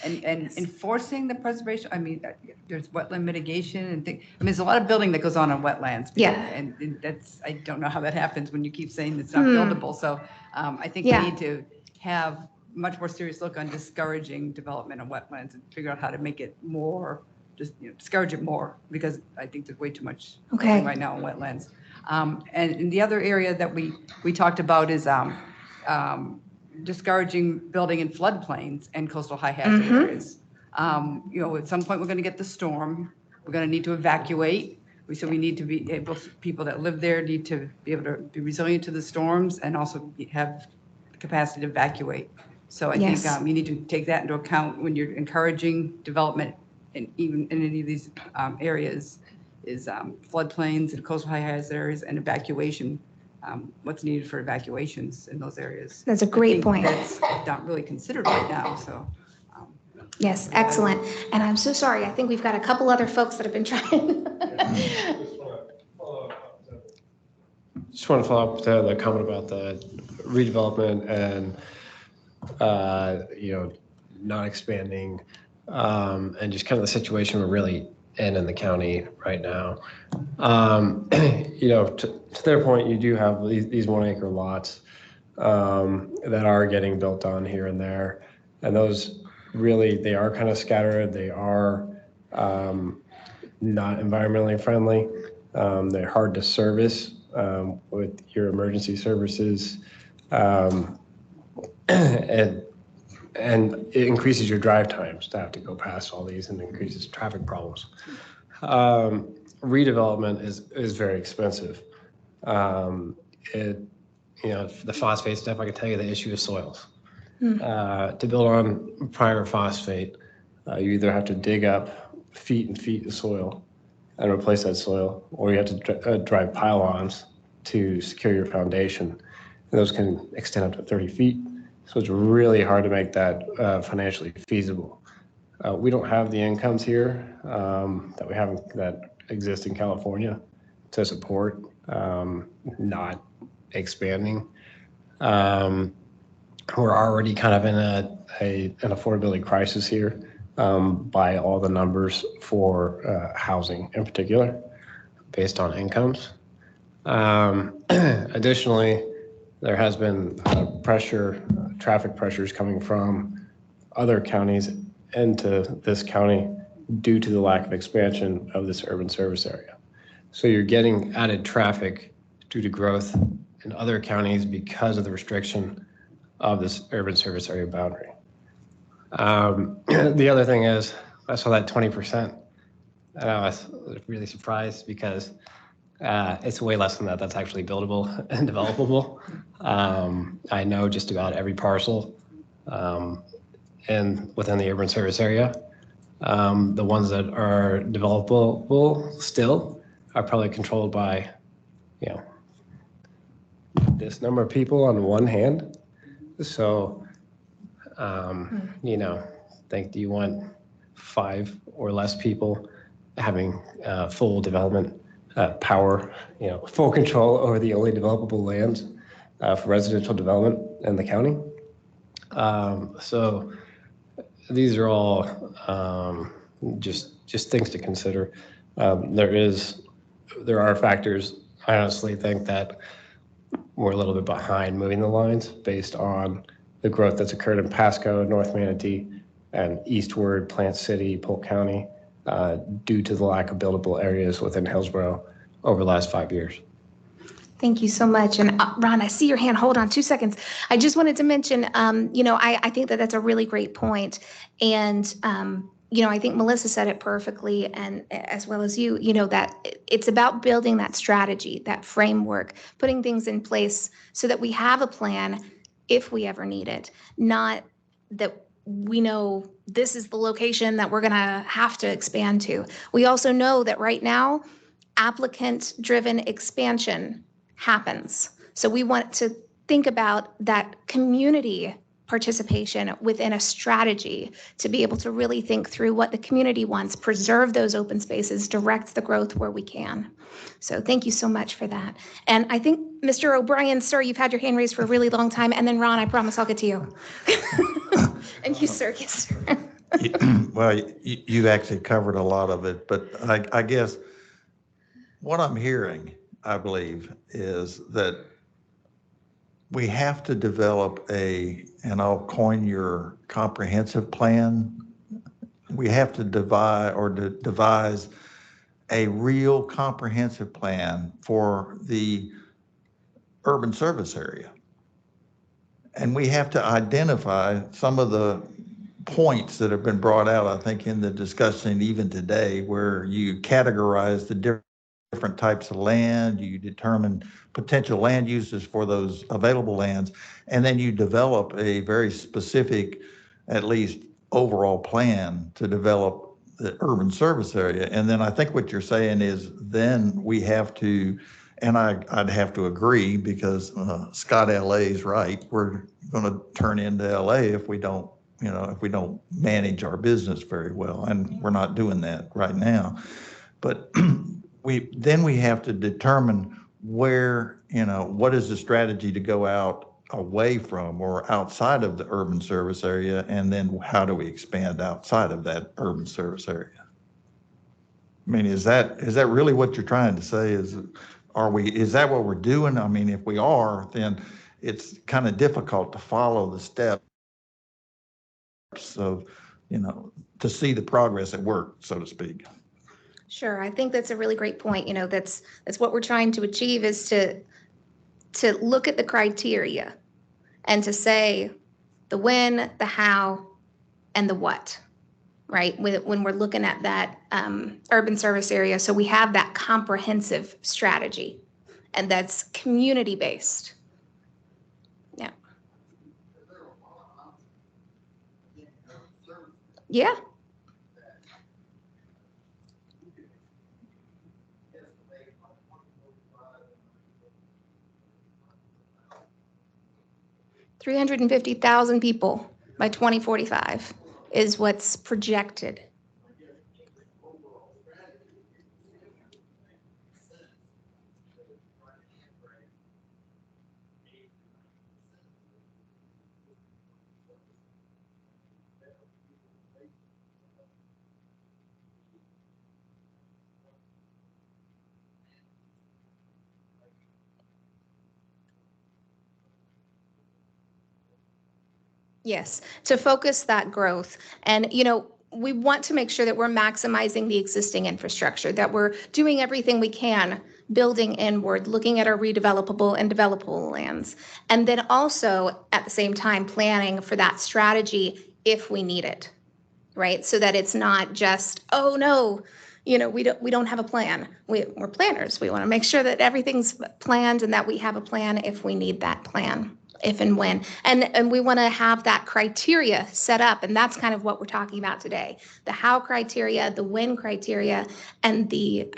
and enforcing the preservation, I mean, there's wetland mitigation and things, I mean, there's a lot of building that goes on wetlands. Yeah. And that's, I don't know how that happens when you keep saying it's not buildable. So I think we need to have much more serious look on discouraging development of wetlands and figure out how to make it more, just, discourage it more, because I think there's way too much right now in wetlands. And the other area that we talked about is discouraging building in floodplains and coastal high hazard areas. At some point we're going to get the storm. We're going to need to evacuate. So we need to be able, people that live there need to be able to be resilient to the storms and also have the capacity to evacuate. So I think you need to take that into account when you're encouraging development, and even in any of these areas. Is floodplains and coastal high hazard areas and evacuation, what's needed for evacuations in those areas. That's a great point. That's not really considered right now, so. Yes, excellent. And I'm so sorry, I think we've got a couple other folks that have been trying. Just want to follow up to the comment about the redevelopment and, not expanding, and just kind of the situation we're really in the county right now. To their point, you do have these 1 acre lots that are getting built on here and there. And those really, they are kind of scattered. They are not environmentally friendly. They're hard to service with your emergency services. And it increases your drive times to have to go past all these, and increases traffic problems. Redevelopment is very expensive. The phosphate stuff, I can tell you the issue of soils. To build on prior phosphate, you either have to dig up feet and feet of soil and replace that soil, or you have to drive pylons to secure your foundation. And those can extend up to 30 feet. So it's really hard to make that financially feasible. We don't have the incomes here that exist in California to support not expanding. We're already kind of in an affordability crisis here by all the numbers for housing in particular, based on incomes. Additionally, there has been traffic pressures coming from other counties into this county due to the lack of expansion of this urban service area. So you're getting added traffic due to growth in other counties because of the restriction of this urban service area boundary. The other thing is, I saw that 20%, and I was really surprised because it's way less than that. That's actually buildable and developable. I know just about every parcel within the urban service area. The ones that are developable still are probably controlled by, you know, this number of people on one hand. So, you know, do you want 5 or less people having full development power, you know, full control over the only developable lands for residential development in the county? So these are all just things to consider. There are factors. I honestly think that we're a little bit behind moving the lines based on the growth that's occurred in Pasco, North Manatee, and eastward, Plant City, Polk County, due to the lack of buildable areas within Hillsborough over the last 5 years. Thank you so much. And Ron, I see your hand. Hold on 2 seconds. I just wanted to mention, you know, I think that that's a really great point. And, you know, I think Melissa said it perfectly, and as well as you know, that it's about building that strategy, that framework, putting things in place so that we have a plan if we ever need it, not that we know this is the location that we're going to have to expand to. We also know that right now, applicant-driven expansion happens. So we want to think about that community participation within a strategy to be able to really think through what the community wants, preserve those open spaces, direct the growth where we can. So thank you so much for that. And I think, Mr. O'Brien, sir, you've had your hand raised for a really long time. And then Ron, I promise I'll get to you. And you, sir, yes, sir. Well, you actually covered a lot of it, but I guess what I'm hearing, I believe, is that we have to develop and I'll coin your comprehensive plan. We have to devise a real comprehensive plan for the urban service area. And we have to identify some of the points that have been brought out, I think, in the discussion even today, where you categorize the different types of land, you determine potential land uses for those available lands, and then you develop a very specific, at least overall plan to develop the urban service area. And then I think what you're saying is then we have to, and I'd have to agree, because Scott LA is right, we're going to turn into LA if we don't, you know, if we don't manage our business very well, and we're not doing that right now. But we have to determine where, you know, what is the strategy to go out away from or outside of the urban service area, and then how do we expand outside of that urban service area? I mean, is that really what you're trying to say? Is that what we're doing? I mean, if we are, then it's kind of difficult to follow the steps of, you know, to see the progress at work, so to speak. Sure, I think that's a really great point. You know, that's what we're trying to achieve, is to look at the criteria and to say the when, the how, and the what, right? When we're looking at that urban service area, so we have that comprehensive strategy, and that's community-based. Yeah. Yeah. $350,000 people by 2045 is what's projected. Yes, to focus that growth. And, you know, we want to make sure that we're maximizing the existing infrastructure, that we're doing everything we can, building inward, looking at our redevelopable and developable lands. And then also at the same time planning for that strategy if we need it, right? So that it's not just, oh no, you know, we don't have a plan. We're planners. We want to make sure that everything's planned and that we have a plan if we need that plan. if and when. And we want to have that criteria set up, and that's kind of what we're talking about today. The how criteria, the when criteria, and the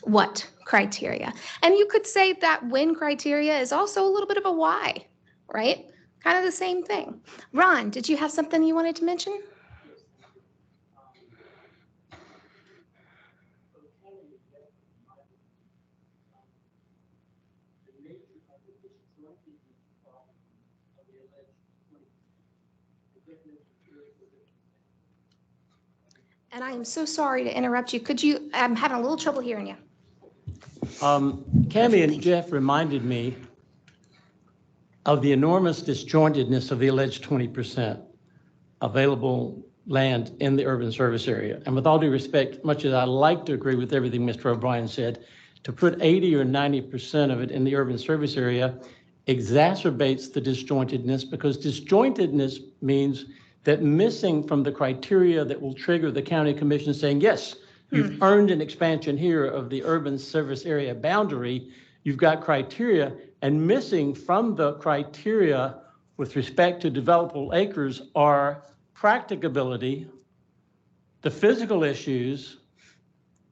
what criteria. And you could say that when criteria is also a little bit of a why, right? Kind of the same thing. Ron, did you have something you wanted to mention? And I am so sorry to interrupt you. Could you, I'm having a little trouble hearing you. Cammie and Jeff reminded me of the enormous disjointedness of the alleged 20% available land in the urban service area. And with all due respect, much as I like to agree with everything Mr. O'Brien said, to put 80 or 90% of it in the urban service area exacerbates the disjointedness, because disjointedness means that missing from the criteria that will trigger the county commission saying, yes, you've earned an expansion here of the urban service area boundary, you've got criteria, and missing from the criteria with respect to developable acres are practicability, the physical issues,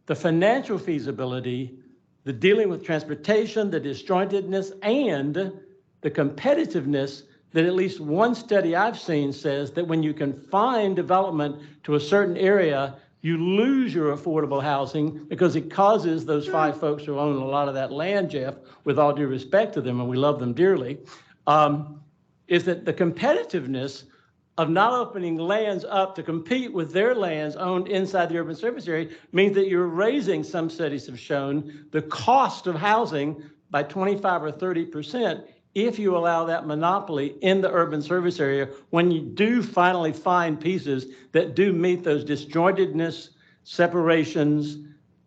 the financial feasibility, the dealing with transportation, the disjointedness, and the competitiveness that at least one study I've seen says that when you confine development to a certain area, you lose your affordable housing because it causes those 5 folks who own a lot of that land, Jeff, with all due respect to them, and we love them dearly, is that the competitiveness of not opening lands up to compete with their lands owned inside the urban service area means that you're raising, some studies have shown, the cost of housing by 25 or 30% if you allow that monopoly in the urban service area, when you do finally find pieces that do meet those disjointedness, separations,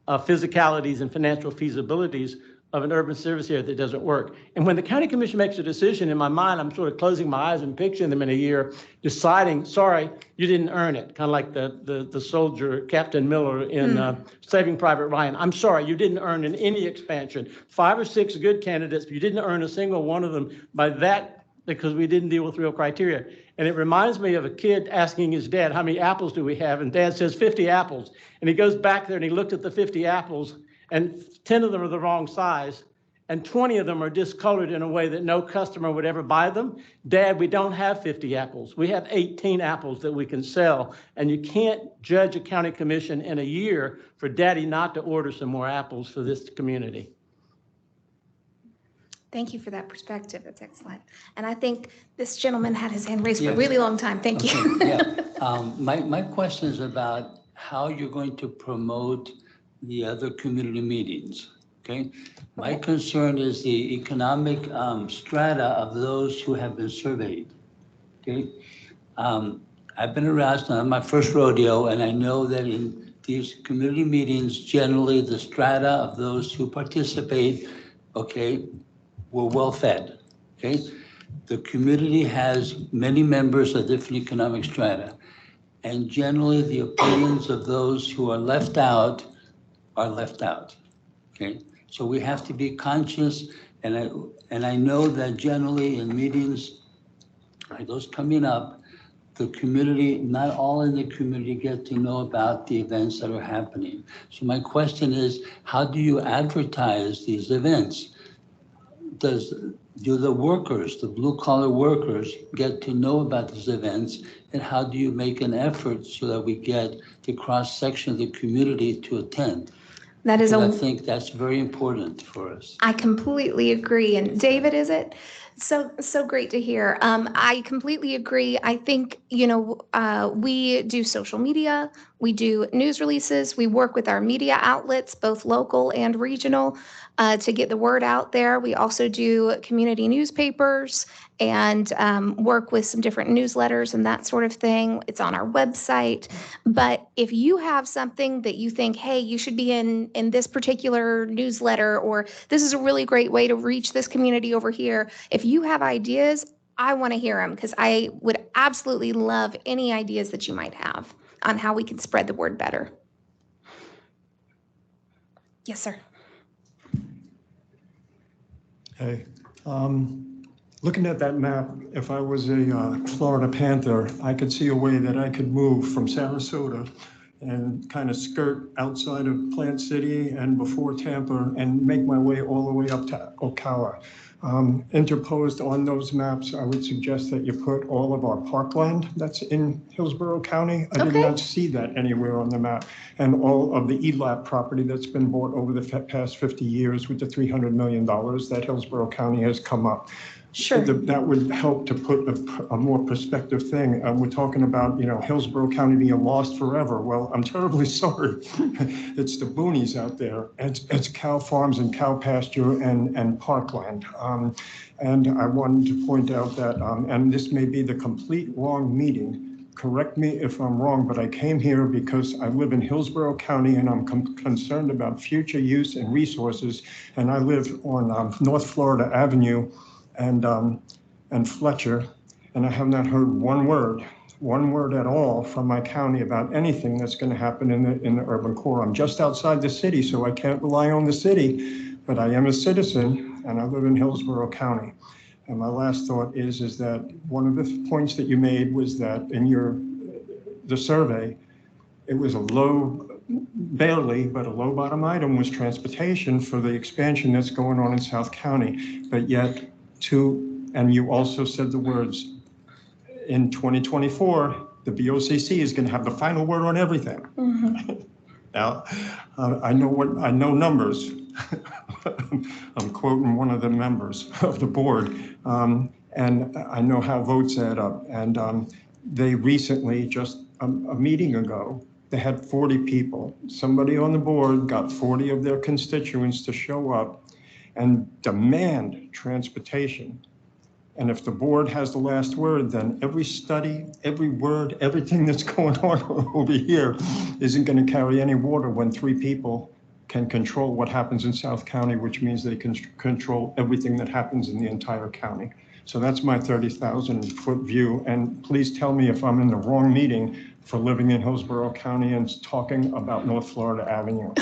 physicalities, and financial feasibilities of an urban service area that doesn't work. And when the county commission makes a decision, in my mind, I'm sort of closing my eyes and picturing them in a year, deciding, sorry, you didn't earn it. Kind of like the soldier, Captain Miller in Saving Private Ryan. I'm sorry, you didn't earn in any expansion. 5 or 6 good candidates, but you didn't earn a single one of them by that, because we didn't deal with real criteria. And it reminds me of a kid asking his dad, how many apples do we have? And dad says 50 apples. And he goes back there and he looked at the 50 apples, and 10 of them are the wrong size, and 20 of them are discolored in a way that no customer would ever buy them. Dad, we don't have 50 apples. We have 18 apples that we can sell, and you can't judge a county commission in a year for daddy not to order some more apples for this community. Thank you for that perspective. That's excellent. And I think this gentleman had his hand raised for a really long time. Thank you. My question is about how you're going to promote the other community meetings, okay? My concern is the economic strata of those who have been surveyed, okay? I've been around, it's not my first rodeo, and I know that in these community meetings, generally the strata of those who participate, okay, were well fed, okay? The community has many members of different economic strata, and generally the opinions of those who are left out are left out, okay? So we have to be conscious, and I know that generally in meetings like those coming up, the community, not all in the community get to know about the events that are happening. So my question is, how do you advertise these events? Do the workers, the blue collar workers, get to know about these events? And how do you make an effort so that we get the cross section of the community to attend? That is I think that's very important for us. I completely agree. And David, is it? So great to hear. I completely agree. I think, we do social media, we do news releases, we work with our media outlets, both local and regional, to get the word out there. We also do community newspapers and work with some different newsletters and that sort of thing. It's on our website. But if you have something that you think, hey, you should be in this particular newsletter, or this is a really great way to reach this community over here, if you have ideas, I want to hear them, because I would absolutely love any ideas that you might have on how we can spread the word better. Yes, sir. Hey, Looking at that map, if I was a Florida Panther, I could see a way that I could move from Sarasota and kind of skirt outside of Plant City and before Tampa and make my way all the way up to Ocala. Interposed on those maps, I would suggest that you put all of our parkland that's in Hillsborough County. I did not see that anywhere on the map. And all of the ELAP property that's been bought over the past 50 years with the $300 million that Hillsborough County has come up. Sure. That would help to put a more perspective thing. We're talking about, Hillsborough County being lost forever. Well, I'm terribly sorry. It's the boonies out there. It's cow farms and cow pasture and parkland. And I wanted to point out that, and this may be the complete wrong meeting. Correct me if I'm wrong, but I came here because I live in Hillsborough County and I'm concerned about future use and resources. And I live on North Florida Avenue and Fletcher, and I have not heard one word at all from my county about anything that's going to happen in the urban core. I'm just outside the city, so I can't rely on the city, but I am a citizen and I live in Hillsborough County. And my last thought is that one of the points that you made was that in the survey, it was a low, barely, but a low bottom item was transportation for the expansion that's going on in South County, but yet and you also said the words, in 2024, the BOCC is going to have the final word on everything. Mm-hmm. Now, I know numbers. I'm quoting one of the members of the board, and I know how votes add up. And they recently, just a meeting ago, they had 40 people. Somebody on the board got 40 of their constituents to show up and demand transportation. And if the board has the last word, then every study, every word, everything that's going on over here isn't going to carry any water when 3 people can control what happens in South County, which means they can control everything that happens in the entire county. So that's my 30,000-foot view. And please tell me if I'm in the wrong meeting for living in Hillsborough County and talking about North Florida Avenue.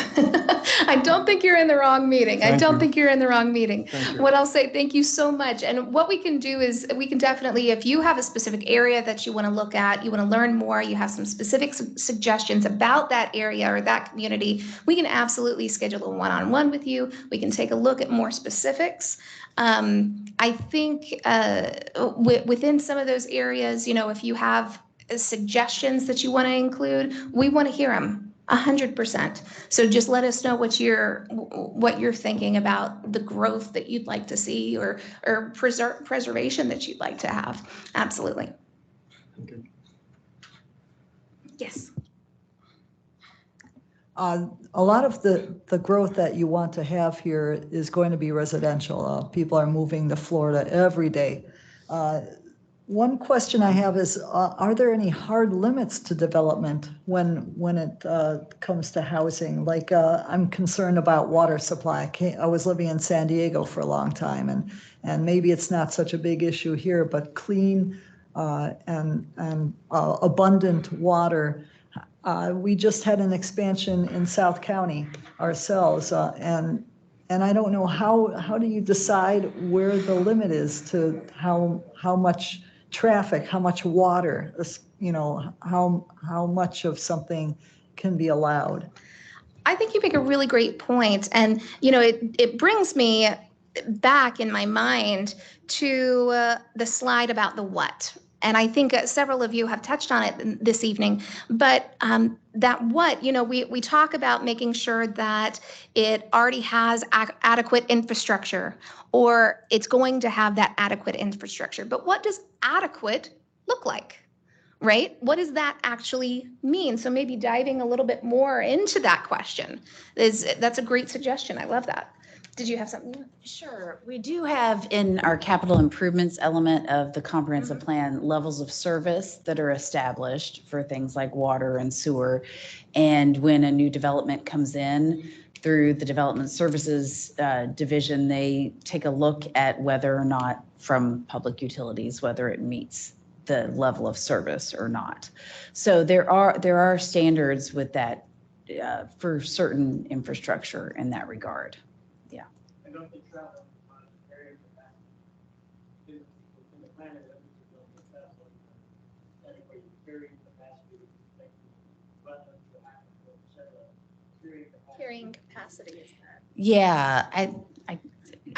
I don't think you're in the wrong meeting. Think you're in the wrong meeting. What I'll say, thank you so much. And what we can do is we can definitely, if you have a specific area that you want to look at, you want to learn more, you have some specific suggestions about that area or that community, we can absolutely schedule a one-on-one with you. We can take a look at more specifics. I think within some of those areas, if you have suggestions that you want to include, we want to hear them. 100%. So just let us know what you're thinking about the growth that you'd like to see or preservation that you'd like to have. Absolutely. Okay. Yes. A lot of the growth that you want to have here is going to be residential. People are moving to Florida every day. One question I have is, are there any hard limits to development when it comes to housing? Like I'm concerned about water supply. I was living in San Diego for a long time, and maybe it's not such a big issue here, but clean and abundant water. We just had an expansion in South County ourselves, and I don't know how do you decide where the limit is to how much traffic, how much water, how much of something can be allowed. I think you make a really great point. And, it brings me back in my mind to the slide about the what. And I think several of you have touched on it this evening, but that what, we talk about making sure that it already has adequate infrastructure, or it's going to have that adequate infrastructure. But what does adequate look like, right? What does that actually mean? So maybe diving a little bit more into that question that's a great suggestion. I love that. Did you have something? Sure. We do have in our capital improvements element of the comprehensive plan levels of service that are established for things like water and sewer. And when a new development comes in through the development services division, they take a look at whether or not from public utilities, whether it meets the level of service or not. So there are standards with that for certain infrastructure in that regard. Carrying capacity is that? Yeah, I'd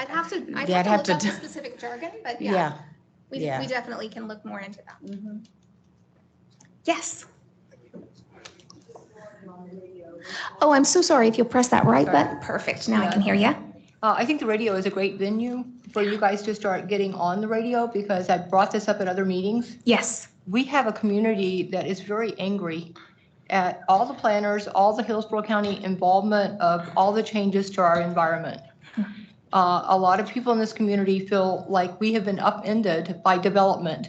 have to Yeah, I'd look have to up the d- specific jargon, but yeah, yeah, we yeah. definitely can look more into that. Yes. Oh, I'm so sorry if you'll press that right button. Perfect. Now I can hear you. I think the radio is a great venue for you guys to start getting on the radio because I brought this up at other meetings. Yes. We have a community that is very angry at all the planners, all the Hillsborough County involvement of all the changes to our environment. A lot of people in this community feel like we have been upended by development,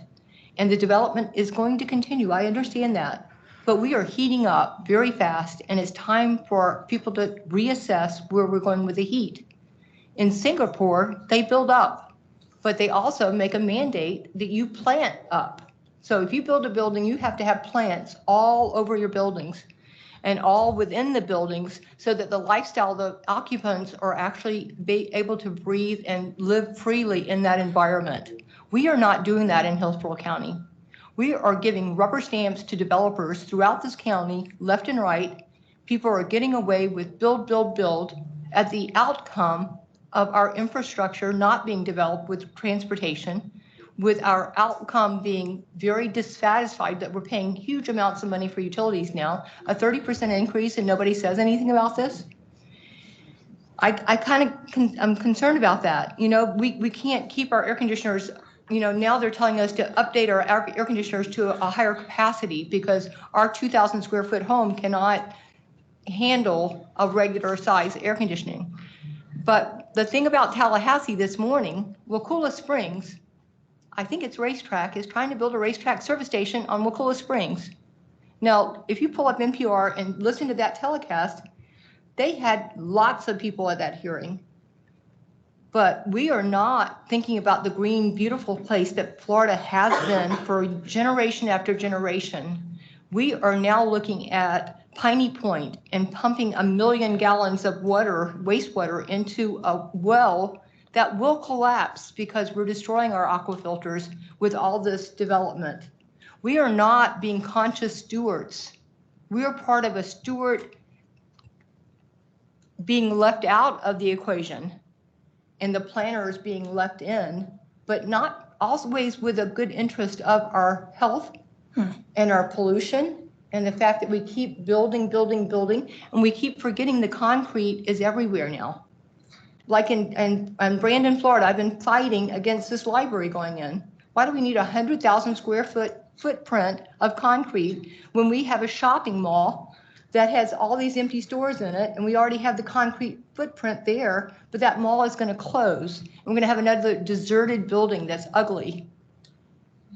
and the development is going to continue. I understand that. But we are heating up very fast, and it's time for people to reassess where we're going with the heat. In Singapore, they build up, but they also make a mandate that you plant up. So if you build a building, you have to have plants all over your buildings and all within the buildings so that the lifestyle of the occupants are actually be able to breathe and live freely in that environment. We are not doing that in Hillsborough County. We are giving rubber stamps to developers throughout this county, left and right. People are getting away with build, build, build at the outcome of our infrastructure not being developed with transportation, with our outcome being very dissatisfied that we're paying huge amounts of money for utilities now, a 30% increase and nobody says anything about this. I'm concerned about that. You know, we can't keep our air conditioners, you know, now they're telling us to update our air conditioners to a higher capacity because our 2,000 square foot home cannot handle a regular size air conditioning. But the thing about Tallahassee this morning, Wakulla Springs, I think it's Racetrack, is trying to build a racetrack service station on Wakulla Springs. Now, if you pull up NPR and listen to that telecast, they had lots of people at that hearing. But we are not thinking about the green, beautiful place that Florida has been for generation after generation. We are now looking at Piney Point and pumping 1 million gallons of water, wastewater, into a well that will collapse because we're destroying our aquifilters with all this development. We are not being conscious stewards. We are part of a steward being left out of the equation and the planners being left in, but not always with a good interest of our health and our pollution and the fact that we keep building, building, building, and we keep forgetting the concrete is everywhere now. Like in Brandon, Florida, I've been fighting against this library going in. Why do we need 100,000 square foot footprint of concrete when we have a shopping mall that has all these empty stores in it and we already have the concrete footprint there, but that mall is going to close. And we're going to have another deserted building that's ugly.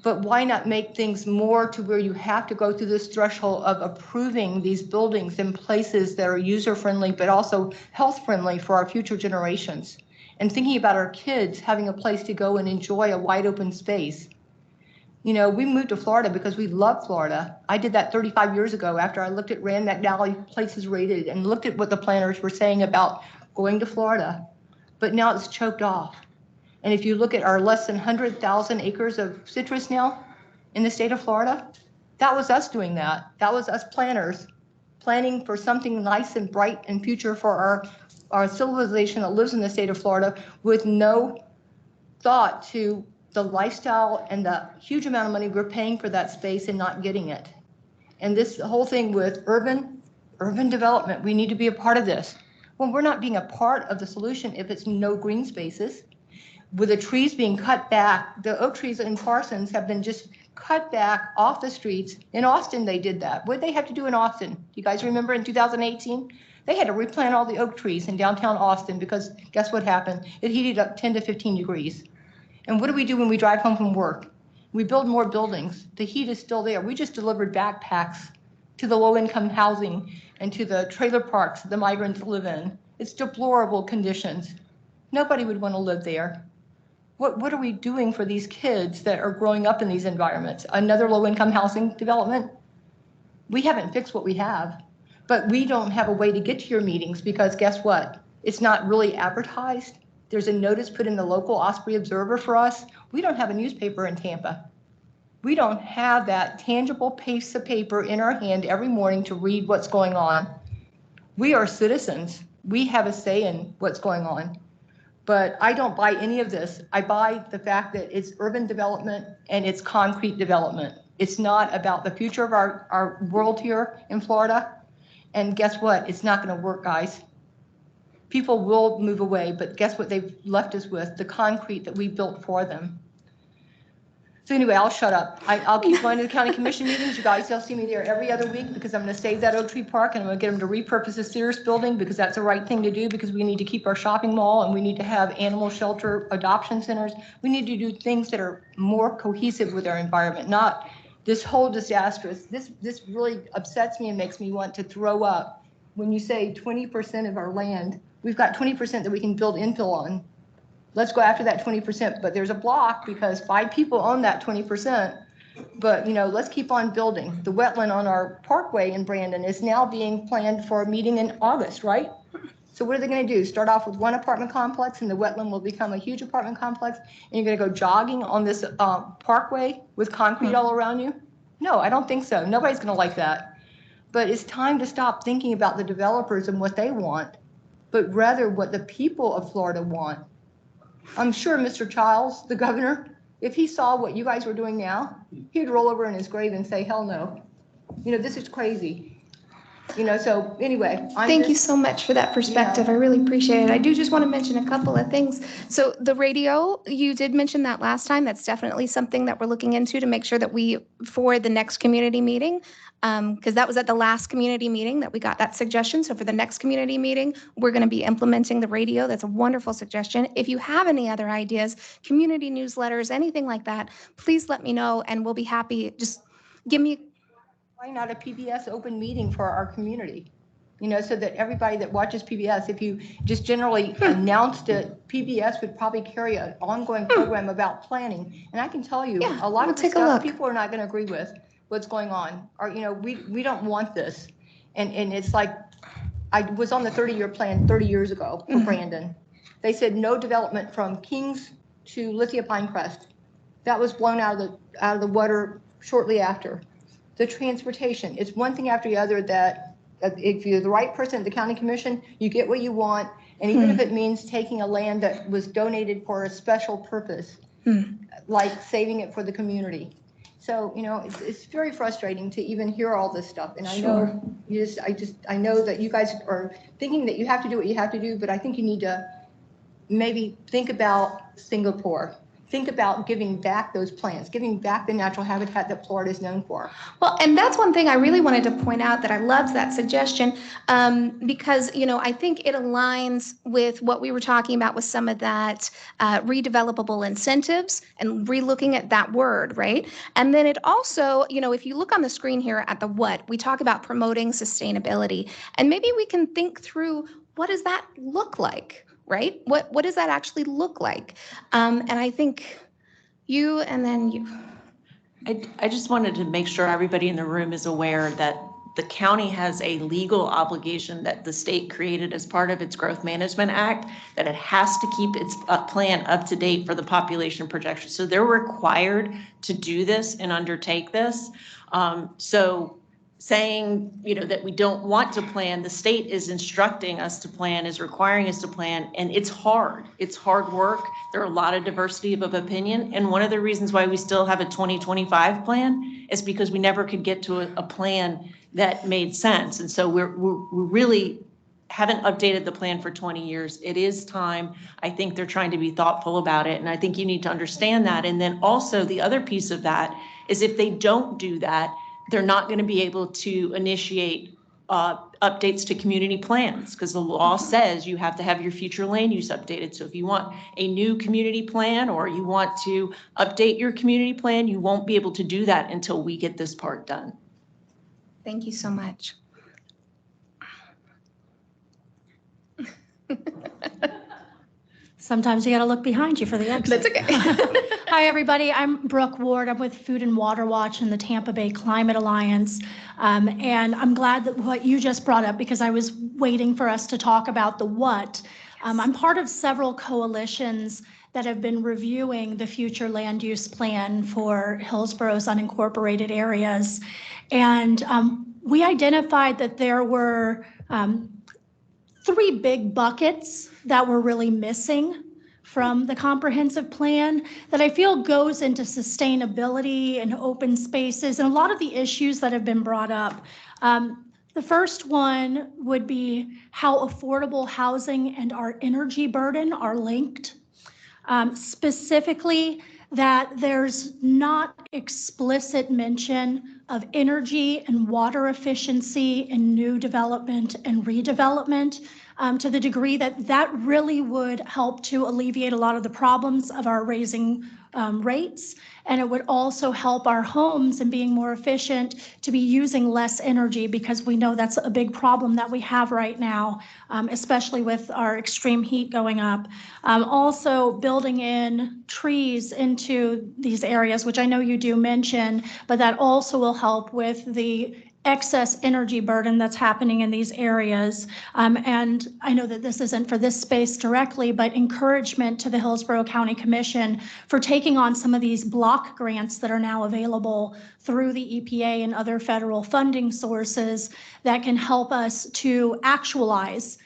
But why not make things more to where you have to go through this threshold of approving these buildings in places that are user-friendly, but also health-friendly for our future generations? And thinking about our kids having a place to go and enjoy a wide open space. You know, we moved to Florida because we love Florida. I did that 35 years ago after I looked at Rand McNally Places Rated and looked at what the planners were saying about going to Florida. But now it's choked off. And if you look at our less than 100,000 acres of citrus now in the state of Florida, that was us doing that. That was us planners planning for something nice and bright and future for our civilization that lives in the state of Florida with no thought to the lifestyle and the huge amount of money we're paying for that space and not getting it. And this whole thing with urban development, we need to be a part of this. Well, we're not being a part of the solution if it's no green spaces. With the trees being cut back, the oak trees in Parsons have been just cut back off the streets. In Austin, they did that. What did they have to do in Austin? Do you guys remember in 2018? They had to replant all the oak trees in downtown Austin because guess what happened? It heated up 10 to 15 degrees. And what do we do when we drive home from work? We build more buildings. The heat is still there. We just delivered backpacks to the low-income housing and to the trailer parks the migrants live in. It's deplorable conditions. Nobody would want to live there. What are we doing for these kids that are growing up in these environments? Another low-income housing development? We haven't fixed what we have, but we don't have a way to get to your meetings because guess what? It's not really advertised. There's a notice put in the local Osprey Observer for us. We don't have a newspaper in Tampa. We don't have that tangible piece of paper in our hand every morning to read what's going on. We are citizens. We have a say in what's going on. But I don't buy any of this. I buy the fact that it's urban development and it's concrete development. It's not about the future of our world here in Florida. And guess what? It's not going to work, guys. People will move away, but guess what they've left us with? The concrete that we built for them. So anyway, I'll shut up. I'll keep going to the county commission meetings. You guys, you'll see me there every other week because I'm going to save that Oak Tree Park and I'm going to get them to repurpose the Sears building because that's the right thing to do because we need to keep our shopping mall and we need to have animal shelter adoption centers. We need to do things that are more cohesive with our environment, not this whole disastrous. This really upsets me and makes me want to throw up. When you say 20% of our land, we've got 20% that we can build infill on. Let's go after that 20%, but there's a block because 5 people own that 20%. But, you know, let's keep on building. The wetland on our parkway in Brandon is now being planned for a meeting in August, right? So what are they going to do? Start off with one apartment complex and the wetland will become a huge apartment complex and you're going to go jogging on this parkway with concrete all around you? No, I don't think so. Nobody's going to like that. But it's time to stop thinking about the developers and what they want, but rather what the people of Florida want. I'm sure Mr. Childs, the governor, if he saw what you guys were doing now, he'd roll over in his grave and say, hell no. You know, this is crazy. You know, so anyway. Thank you so much for that perspective. I really appreciate it. I do just want to mention a couple of things. So the radio, you did mention that last time. That's definitely something that we're looking into to make sure that we, for the next community meeting, because that was at the last community meeting that we got that suggestion. So for the next community meeting, we're going to be implementing the radio. That's a wonderful suggestion. If you have any other ideas, community newsletters, anything like that, please let me know and we'll be happy. Just give me. Why not a PBS open meeting for our community? You know, so that everybody that watches PBS, if you just generally announced it, PBS would probably carry an ongoing program about planning. And I can tell you, a lot of the stuff people are not going to agree with what's going on. Or, you know, we don't want this. And it's like, I was on the 30-year plan 30 years ago for Brandon. They said no development from Kings to Lithia Pinecrest. That was blown out of the water shortly after. The transportation, it's one thing after the other that if you're the right person at the county commission, you get what you want. And even if it means taking a land that was donated for a special purpose, like saving it for the community. So, you know, it's very frustrating to even hear all this stuff. And I know I know that you guys are thinking that you have to do what you have to do, but I think you need to maybe think about Singapore. Think about giving back those plants, giving back the natural habitat that Florida is known for. Well, and that's one thing I really wanted to point out that I loved that suggestion because, you know, I think it aligns with what we were talking about with some of that redevelopable incentives and relooking at that word, right? And then it also, you know, if you look on the screen here at the what, we talk about promoting sustainability. And maybe we can think through what does that look like? Right? What does that actually look like? And I think you and then you. I just wanted to make sure everybody in the room is aware that the county has a legal obligation that the state created as part of its Growth Management Act, that it has to keep its plan up to date for the population projection. So they're required to do this and undertake this. So saying, you know, that we don't want to plan, the state is instructing us to plan, is requiring us to plan, and it's hard. It's hard work. There are a lot of diversity of opinion. And one of the reasons why we still have a 2025 plan is because we never could get to a plan that made sense. And so we really haven't updated the plan for 20 years. It is time. I think they're trying to be thoughtful about it. And I think you need to understand that. And then also the other piece of that is if they don't do that, they're not going to be able to initiate updates to community plans because the law says you have to have your future land use updated. So if you want a new community plan or you want to update your community plan, you won't be able to do that until we get this part done. Thank you so much. Sometimes you got to look behind you for the exit. That's okay. Hi, everybody. I'm Brooke Ward. I'm with Food and Water Watch and the Tampa Bay Climate Alliance. And I'm glad that what you just brought up because I was waiting for us to talk about the what. I'm part of several coalitions that have been reviewing the future land use plan for Hillsborough's unincorporated areas. And we identified that there were three big buckets that were really missing from the comprehensive plan that I feel goes into sustainability and open spaces and a lot of the issues that have been brought up. The first one would be how affordable housing and our energy burden are linked. Specifically, that there's not explicit mention of energy and water efficiency in new development and redevelopment, to the degree that that really would help to alleviate a lot of the problems of our raising rates. And it would also help our homes in being more efficient to be using less energy, because we know that's a big problem that we have right now, especially with our extreme heat going up. Also building in trees into these areas, which I know you do mention, but that also will help with the excess energy burden that's happening in these areas. And I know that this isn't for this space directly, but encouragement to the Hillsborough County Commission for taking on some of these block grants that are now available through the EPA and other federal funding sources that can help us to actualize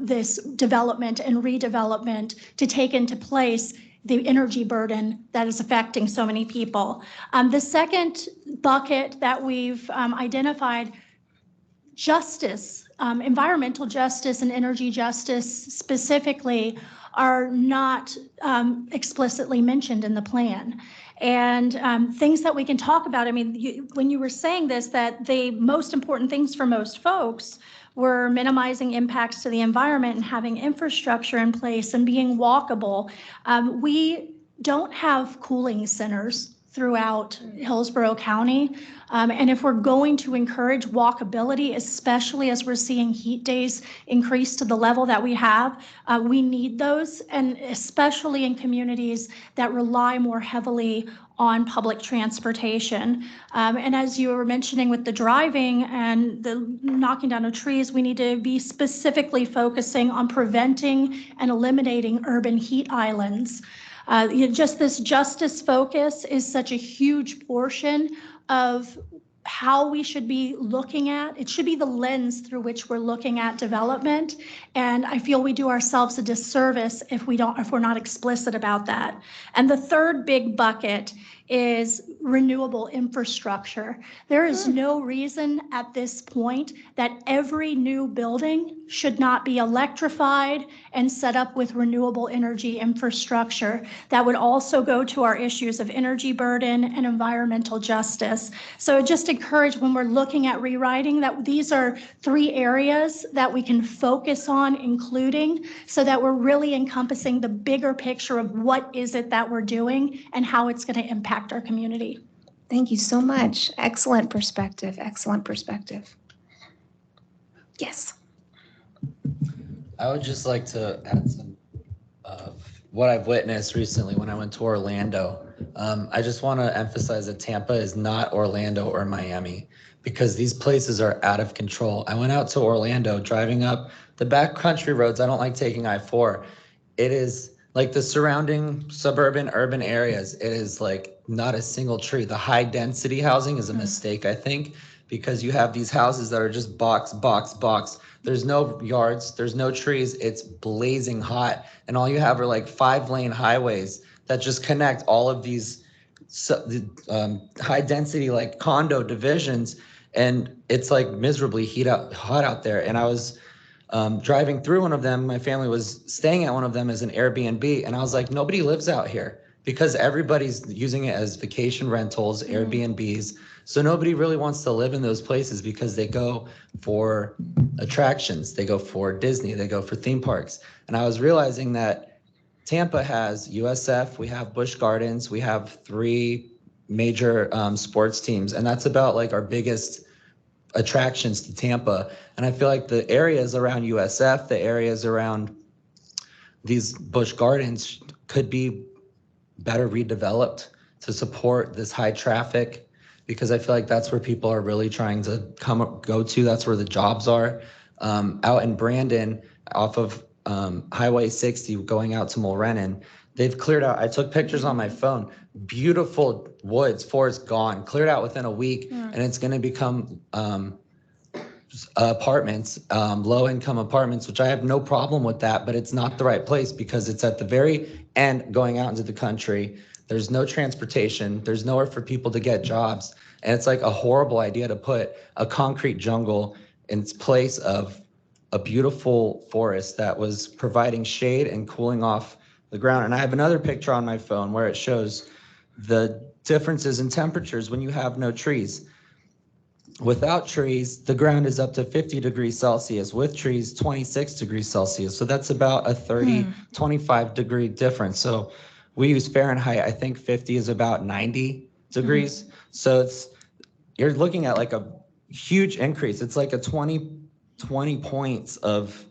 this development and redevelopment to take into place the energy burden that is affecting so many people. The second bucket that we've identified, justice, environmental justice and energy justice specifically, are not explicitly mentioned in the plan. And things that we can talk about, I mean, when you were saying this, that the most important things for most folks were minimizing impacts to the environment and having infrastructure in place and being walkable. We don't have cooling centers throughout Hillsborough County. And if we're going to encourage walkability, especially as we're seeing heat days increase to the level that we have, we need those, and especially in communities that rely more heavily on public transportation. And as you were mentioning with the driving and the knocking down of trees, we need to be specifically focusing on preventing and eliminating urban heat islands. Just this justice focus is such a huge portion of how we should be looking at. It should be the lens through which we're looking at development. And I feel we do ourselves a disservice if we're not explicit about that. And the third big bucket is renewable infrastructure. There is no reason at this point that every new building should not be electrified and set up with renewable energy infrastructure. That would also go to our issues of energy burden and environmental justice. So just encourage, when we're looking at rewriting, that these are three areas that we can focus on including, so that we're really encompassing the bigger picture of what is it that we're doing and how it's going to impact our community. Thank you so much. Excellent perspective. Excellent perspective. Yes. I would just like to add some of what I've witnessed recently when I went to Orlando. I just want to emphasize that Tampa is not Orlando or Miami, because these places are out of control. I went out to Orlando, driving up the backcountry roads. I don't like taking I-4. It is like the surrounding suburban urban areas. It is like not a single tree. The high density housing is a mistake, I think, because you have these houses that are just box, box, box. There's no yards, there's no trees, it's blazing hot. And all you have are like 5-lane highways that just connect all of these high density like condo divisions. And it's like miserably hot out there. And I was driving through one of them. My family was staying at one of them as an Airbnb. And I was like, nobody lives out here, because everybody's using it as vacation rentals, Airbnbs. So nobody really wants to live in those places, because they go for attractions, they go for Disney, they go for theme parks. And I was realizing that Tampa has USF, we have Busch Gardens, we have 3 major sports teams, and that's about like our biggest attractions to Tampa. And I feel like the areas around USF, the areas around these Busch Gardens could be better redeveloped to support this high traffic, because I feel like that's where people are really trying to go to. That's where the jobs are. Out in Brandon, off of Highway 60, going out to Mulrennan, they've cleared out. I took pictures on my phone. Beautiful woods, forest gone, cleared out within a week, and it's going to become apartments, low-income apartments, which I have no problem with that, but it's not the right place because it's at the very end going out into the country. There's no transportation. There's nowhere for people to get jobs. And it's like a horrible idea to put a concrete jungle in place of a beautiful forest that was providing shade and cooling off the ground. And I have another picture on my phone where it shows the differences in temperatures when you have no trees. Without trees, the ground is up to 50 degrees Celsius. With trees, 26 degrees Celsius. So that's about a 25 degree difference. So we use Fahrenheit. I think 50 is about 90 degrees. So you're looking at like a huge increase. It's like a 20 points of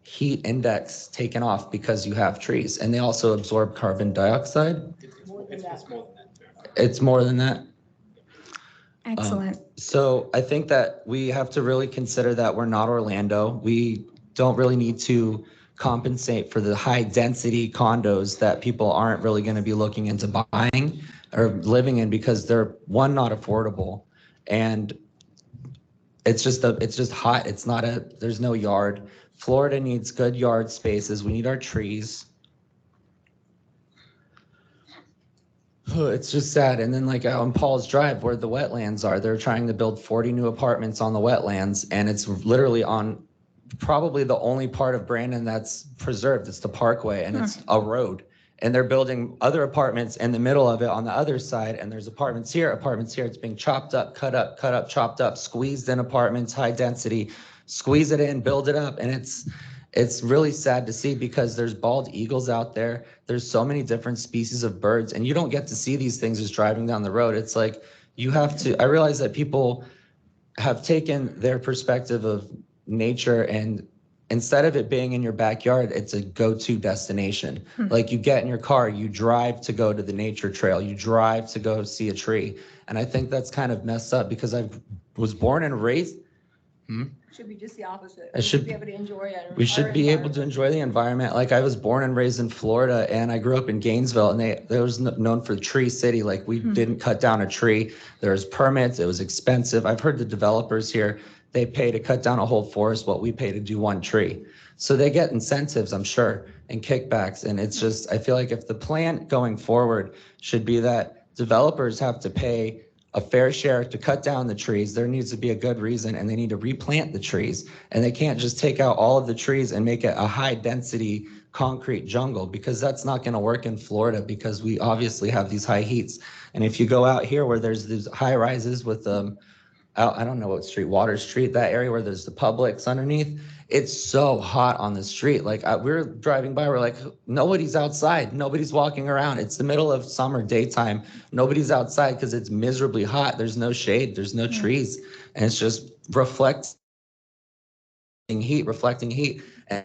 heat index taken off because you have trees, and they also absorb carbon dioxide. It's more than that. Excellent. So I think that we have to really consider that we're not Orlando. We don't really need to compensate for the high density condos that people aren't really going to be looking into buying or living in because they're, one, not affordable, and it's just hot. It's not there's no yard. Florida needs good yard spaces. We need our trees. It's just sad. And then like on Paul's Drive where the wetlands are, they're trying to build 40 new apartments on the wetlands, and it's literally on probably the only part of Brandon that's preserved. It's the parkway, and it's a road. And they're building other apartments in the middle of it on the other side, and there's apartments here. It's being chopped up, cut up, chopped up, squeezed in apartments, high density, squeeze it in, build it up. And it's really sad to see because there's bald eagles out there. There's so many different species of birds, and you don't get to see these things just driving down the road. It's like you have to, I realize that people have taken their perspective of nature, and instead of it being in your backyard, it's a go-to destination. Like you get in your car, you drive to go to the nature trail, you drive to go see a tree. And I think that's kind of messed up because I was born and raised. Should be just the opposite. I should be able to enjoy it. We should be able to enjoy the environment. Like I was born and raised in Florida, and I grew up in Gainesville, and they was known for Tree City. Like we didn't cut down a tree. There was permits. It was expensive. I've heard the developers here, they pay to cut down a whole forest what we pay to do one tree. So they get incentives, I'm sure, and kickbacks. And it's just, I feel like if the plan going forward should be that developers have to pay a fair share to cut down the trees, there needs to be a good reason, and they need to replant the trees. And they can't just take out all of the trees and make it a high density concrete jungle, because that's not going to work in Florida because we obviously have these high heats. And if you go out here where there's these high rises with I don't know what street, Water Street, that area where there's the Publix underneath, it's so hot on the street. Like we're driving by, we're like, nobody's outside, nobody's walking around. It's the middle of summer, daytime. Nobody's outside because it's miserably hot. There's no shade, there's no trees, and it's just reflecting heat, and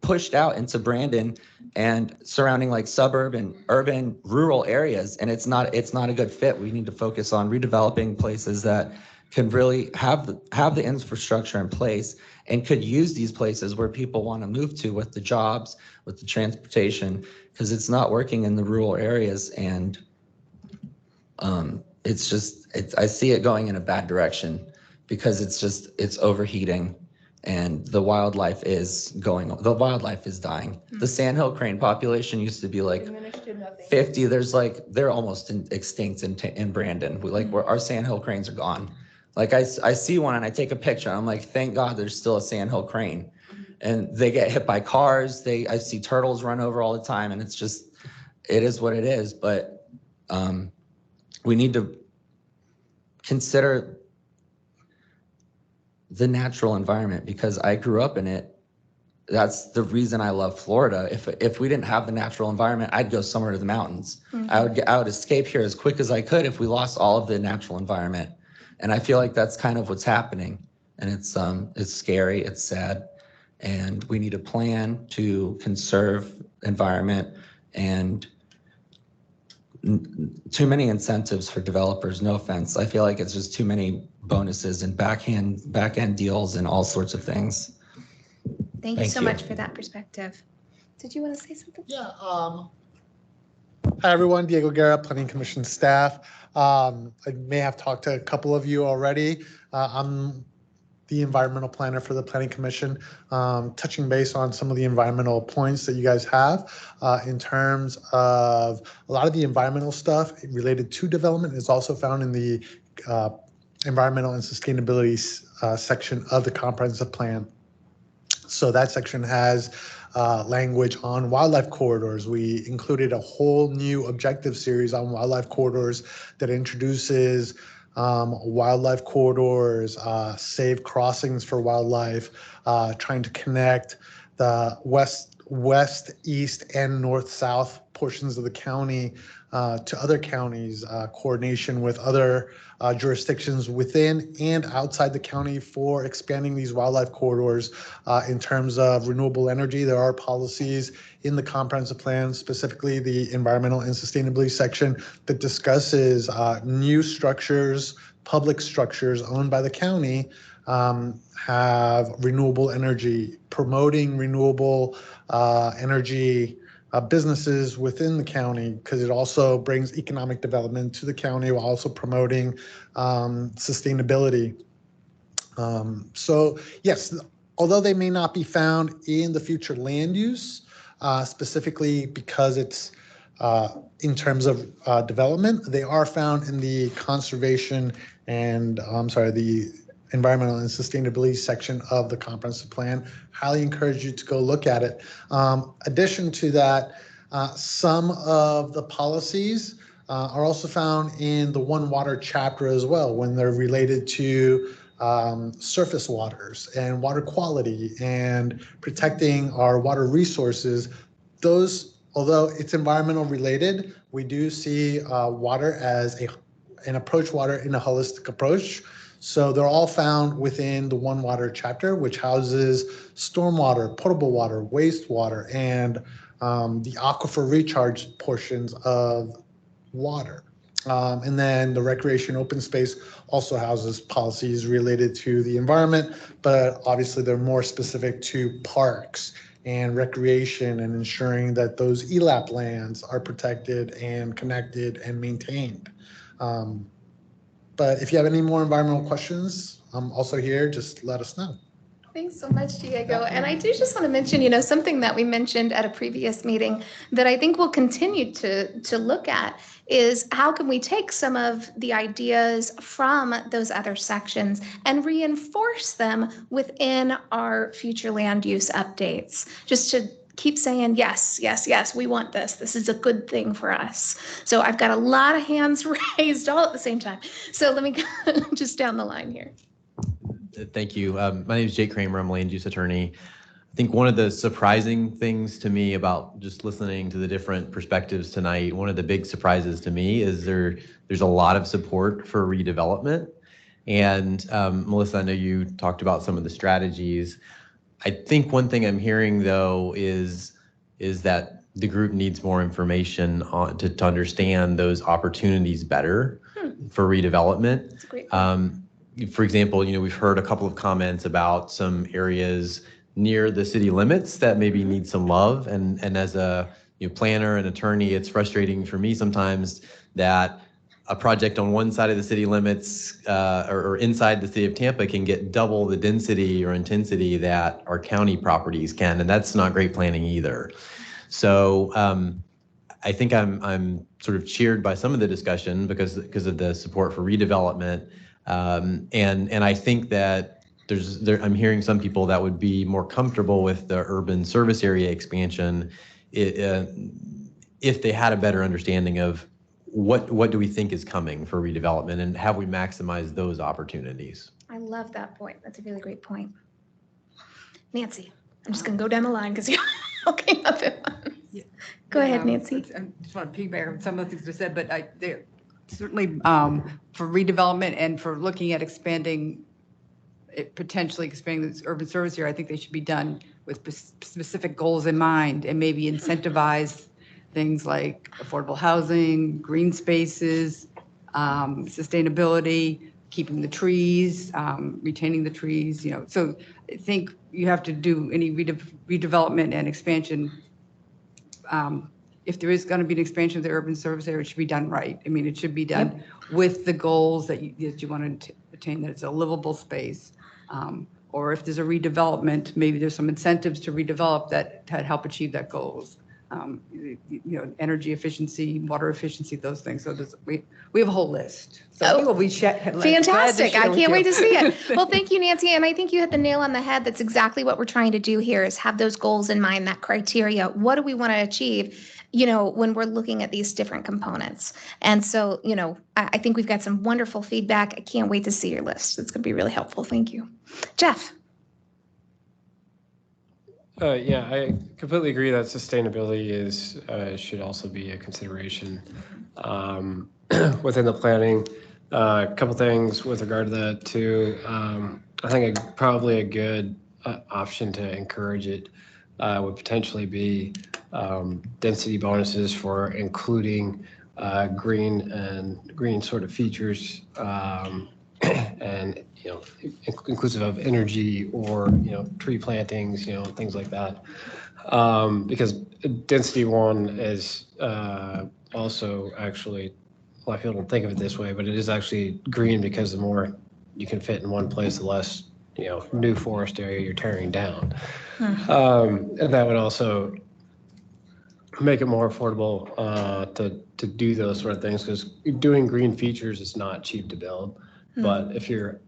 pushed out into Brandon and surrounding like suburban, urban, rural areas. And it's not a good fit. We need to focus on redeveloping places that can really have the infrastructure in place and could use these places where people want to move to with the jobs, with the transportation, because it's not working in the rural areas. And I see it going in a bad direction because it's overheating, and the wildlife is dying. The sandhill crane population used to be like 50. They're almost extinct in Brandon. Our sandhill cranes are gone. Like I see one and I take a picture. I'm like, thank God there's still a sandhill crane. And they get hit by cars. I see turtles run over all the time, and it is what it is. But we need to consider the natural environment because I grew up in it. That's the reason I love Florida. If we didn't have the natural environment, I'd go somewhere to the mountains. I would escape here as quick as I could if we lost all of the natural environment. And I feel like that's kind of what's happening. And it's scary, it's sad. And we need a plan to conserve environment, and too many incentives for developers, no offense. I feel like it's just too many bonuses and back end deals and all sorts of things. Thank you so much for that perspective. Did you want to say something? Yeah. Hi, everyone. Diego Guerra, Planning Commission staff. I may have talked to a couple of you already. I'm the environmental planner for the Planning Commission, touching base on some of the environmental points that you guys have in terms of a lot of the environmental stuff related to development is also found in the environmental and sustainability section of the comprehensive plan. So that section has language on wildlife corridors. We included a whole new objective series on wildlife corridors that introduces wildlife corridors, safe crossings for wildlife, trying to connect the west, east, and north-south portions of the county to other counties, coordination with other jurisdictions within and outside the county for expanding these wildlife corridors. In terms of renewable energy, there are policies in the comprehensive plan, specifically the environmental and sustainability section, that discusses new structures, public structures owned by the county have renewable energy, promoting renewable energy businesses within the county, because it also brings economic development to the county while also promoting sustainability. So yes, although they may not be found in the future land use, specifically because it's in terms of development, they are found in the conservation and the environmental and sustainability section of the comprehensive plan. Highly encourage you to go look at it. Addition to that, some of the policies are also found in the One Water chapter as well, when they're related to surface waters and water quality and protecting our water resources. Those, although it's environmental related, we do see water as an approach water in a holistic approach. So they're all found within the One Water chapter, which houses stormwater, potable water, wastewater, and the aquifer recharge portions of water. And then the recreation open space also houses policies related to the environment, but obviously they're more specific to parks and recreation and ensuring that those ELAP lands are protected and connected and maintained. But if you have any more environmental questions, I'm also here, just let us know. Thanks so much, Diego. And I do just want to mention, something that we mentioned at a previous meeting that I think we'll continue to look at is how can we take some of the ideas from those other sections and reinforce them within our future land use updates, just to keep saying, yes, yes, yes, we want this. This is a good thing for us. So I've got a lot of hands raised all at the same time. So let me go just down the line here. Thank you. My name is Jake Kramer. I'm a land use attorney. I think one of the surprising things to me about just listening to the different perspectives tonight, one of the big surprises to me is there's a lot of support for redevelopment. And Melissa, I know you talked about some of the strategies. I think one thing I'm hearing though is that the group needs more information on to understand those opportunities better for redevelopment. That's a great For example, we've heard a couple of comments about some areas near the city limits that maybe need some love. And as a planner and attorney, it's frustrating for me sometimes that a project on one side of the city limits or inside the city of Tampa can get double the density or intensity that our county properties can, and that's not great planning either. So I think I'm sort of cheered by some of the discussion because of the support for redevelopment. And I think that I'm hearing some people that would be more comfortable with the urban service area expansion if they had a better understanding of what do we think is coming for redevelopment and have we maximized those opportunities. I love that point. That's a really great point. Nancy, I'm just going to go down the line because you're okay up it. Go ahead, Nancy. I just want to piggyback on some of the things you said, but certainly for redevelopment and for looking at potentially expanding this urban service area, I think they should be done with specific goals in mind and maybe incentivize things like affordable housing, green spaces, sustainability, keeping the trees, retaining the trees, So I think you have to do any redevelopment and expansion. If there is going to be an expansion of the urban service area, it should be done right. I mean, it should be done with the goals that you want to attain, that it's a livable space. Or if there's a redevelopment, maybe there's some incentives to redevelop that to help achieve that goals. Energy efficiency, water efficiency, those things. So we have a whole list. So we will be Fantastic. I can't wait to see it. Well, thank you, Nancy. And I think you hit the nail on the head. That's exactly what we're trying to do here is have those goals in mind, that criteria. What do we want to achieve, when we're looking at these different components? And so, I think we've got some wonderful feedback. I can't wait to see your list. It's going to be really helpful. Thank you. Jeff. Yeah, I completely agree that sustainability should also be a consideration within the planning. A couple things with regard to that too. I think probably a good option to encourage it would potentially be density bonuses for including green sort of features and inclusive of energy or tree plantings, things like that. Because density one is also actually, well, people don't think of it this way, but it is actually green because the more you can fit in one place, the less new forest area you're tearing down. And that would also make it more affordable to do those sort of things, because doing green features is not cheap to build. But if you're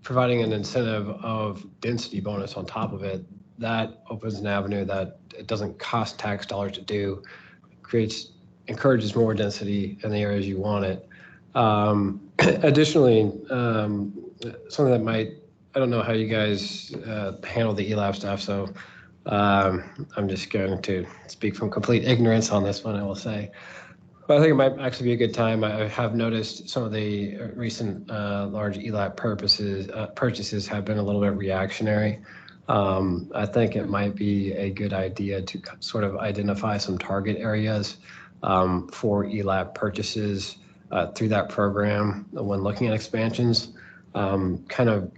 providing an incentive of density bonus on top of it, that opens an avenue that it doesn't cost tax dollars to do, encourages more density in the areas you want it. Additionally, something that I don't know how you guys handle the ELAP stuff, so I'm just going to speak from complete ignorance on this one, I will say. But I think it might actually be a good time. I have noticed some of the recent large ELAP purchases have been a little bit reactionary. I think it might be a good idea to sort of identify some target areas for ELAP purchases through that program when looking at expansions, kind of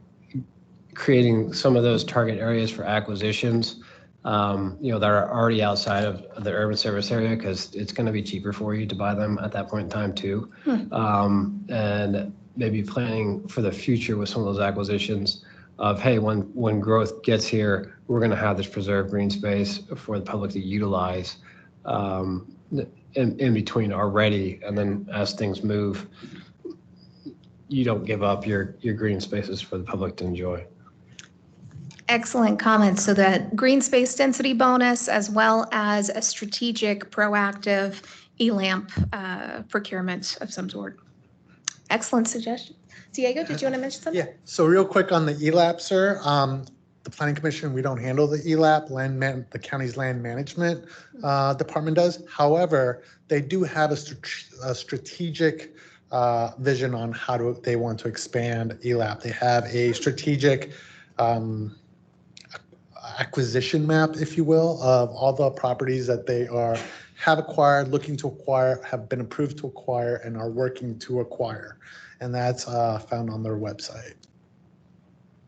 creating some of those target areas for acquisitions that are already outside of the urban service area, because it's going to be cheaper for you to buy them at that point in time too. And maybe planning for the future with some of those acquisitions of, hey, when growth gets here, we're going to have this preserved green space for the public to utilize in between already. And then as things move, you don't give up your green spaces for the public to enjoy. Excellent comments. So that green space density bonus, as well as a strategic proactive ELAMP procurement of some sort. Excellent suggestion. Diego, did you want to mention something? Yeah, so real quick on the ELAP, sir. The Planning Commission, we don't handle the ELAP, the county's land management department does. However, they do have a strategic vision on how they want to expand ELAP. They have a strategic acquisition map, if you will, of all the properties that they have acquired, looking to acquire, have been approved to acquire, and are working to acquire. And that's found on their website.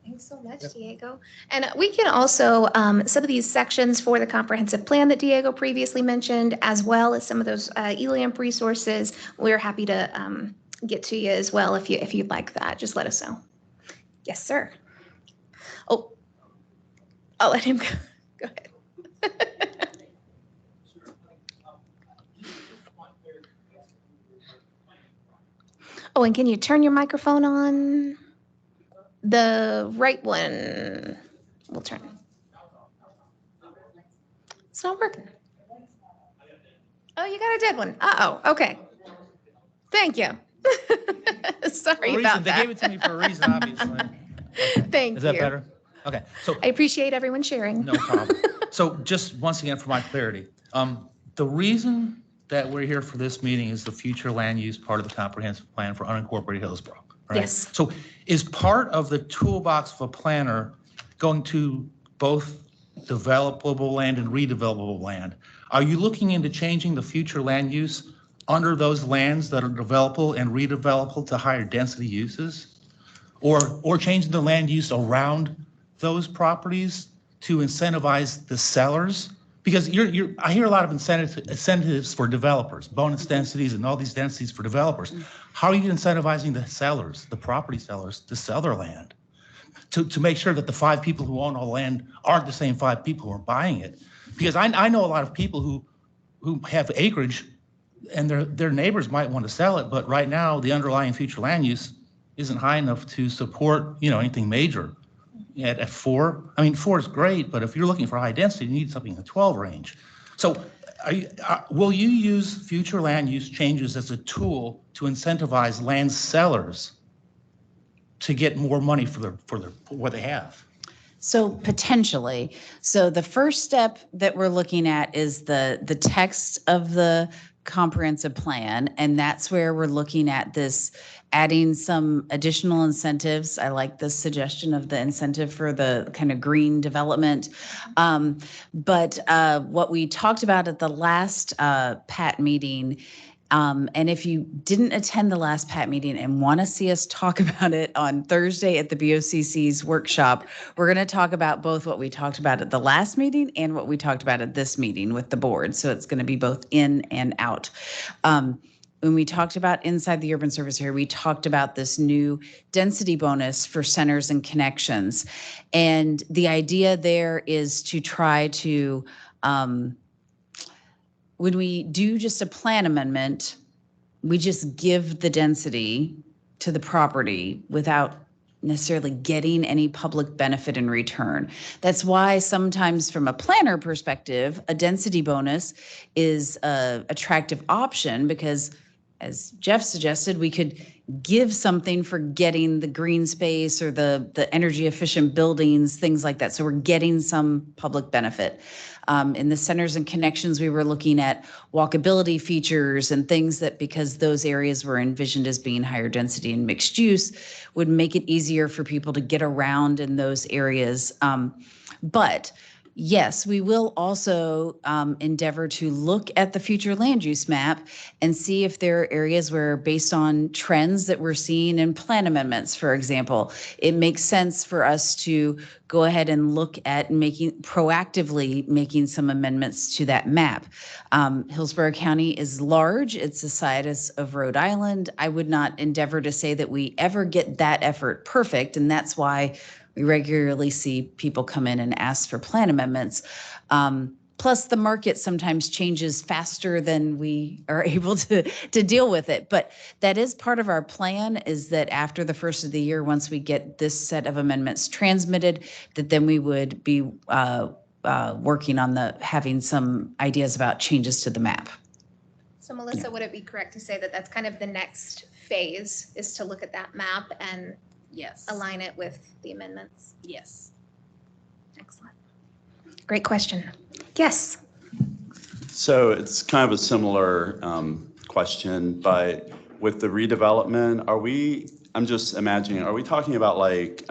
Thanks so much, Diego. And we can also, some of these sections for the comprehensive plan that Diego previously mentioned, as well as some of those ELAMP resources, we're happy to get to you as well if you'd like that. Just let us know. Yes, sir. Oh, I'll let him go. Go ahead. Oh, and can you turn your microphone on? The right one. We'll turn it. It's not working. Oh, you got a dead one. Uh-oh. Okay. Thank you. Sorry about that. They gave it to me for a reason, obviously. Thank you. Is that better? Okay. So I appreciate everyone sharing. no problem. So just once again, for my clarity, the reason that we're here for this meeting is the future land use part of the comprehensive plan for unincorporated Hillsborough. Right? Yes. So is part of the toolbox of a planner going to both developable land and redevelopable land? Are you looking into changing the future land use under those lands that are developable and redevelopable to higher density uses? Or changing the land use around those properties to incentivize the sellers? Because I hear a lot of incentives for developers, bonus densities and all these densities for developers. How are you incentivizing the sellers, the property sellers, to sell their land? to make sure that the 5 people who own all the land aren't the same 5 people who are buying it. Because I know a lot of people who have acreage and their neighbors might want to sell it, but right now the underlying future land use isn't high enough to support, anything major. At 4, I mean, 4 is great, but if you're looking for high density, you need something in the 12 range. So will you use future land use changes as a tool to incentivize land sellers to get more money for what they have? So potentially. So the first step that we're looking at is the text of the comprehensive plan, and that's where we're looking at this, adding some additional incentives. I like the suggestion of the incentive for the kind of green development. But what we talked about at the last PAT meeting, and if you didn't attend the last PAT meeting and want to see us talk about it on Thursday at the BOCC's workshop, we're going to talk about both what we talked about at the last meeting and what we talked about at this meeting with the board. So it's going to be both in and out. When we talked about inside the urban service area, we talked about this new density bonus for centers and connections. And the idea there is to try to, when we do just a plan amendment, we just give the density to the property without necessarily getting any public benefit in return. That's why sometimes from a planner perspective, a density bonus is an attractive option, because as Jeff suggested, we could give something for getting the green space or the energy efficient buildings, things like that. So we're getting some public benefit. In the centers and connections, we were looking at walkability features and things that, because those areas were envisioned as being higher density and mixed use, would make it easier for people to get around in those areas. But yes, we will also endeavor to look at the future land use map and see if there are areas where, based on trends that we're seeing in plan amendments, for example, it makes sense for us to go ahead and look at proactively making some amendments to that map. Hillsborough County is large. It's the size of Rhode Island. I would not endeavor to say that we ever get that effort perfect, and that's why we regularly see people come in and ask for plan amendments. Plus, the market sometimes changes faster than we are able to deal with it. But that is part of our plan, is that after the first of the year, once we get this set of amendments transmitted, that then we would be working on having some ideas about changes to the map. So Melissa, would it be correct to say that that's kind of the next phase, is to look at that map and yes, align it with the amendments? Yes. Excellent. Great question. Yes. So it's kind of a similar question, but with the redevelopment, I'm just imagining, are we talking about like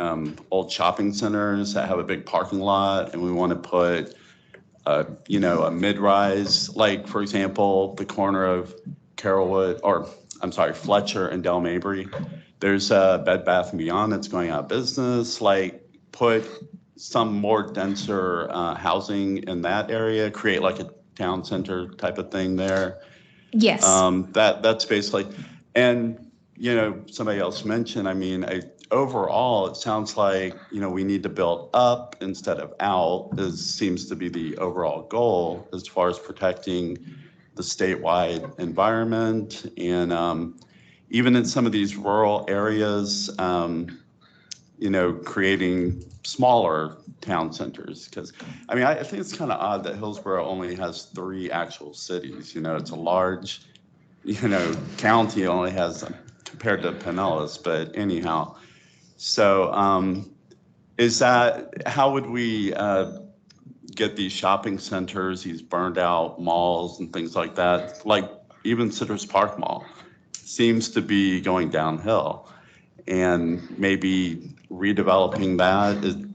old shopping centers that have a big parking lot and we want to put, a mid-rise, like for example, the corner of Fletcher and Del Mabry? There's a Bed Bath & Beyond that's going out of business, like put some more denser housing in that area, create like a town center type of thing there. Yes. That's basically, and somebody else mentioned, overall, it sounds like, we need to build up instead of out, seems to be the overall goal as far as protecting the statewide environment. And even in some of these rural areas, creating smaller town centers. Because, I think it's kind of odd that Hillsborough only has 3 actual cities. It's a large, county, only has, compared to Pinellas, but anyhow. So how would we get these shopping centers, these burned out malls and things like that, like even Citrus Park Mall seems to be going downhill, and maybe redeveloping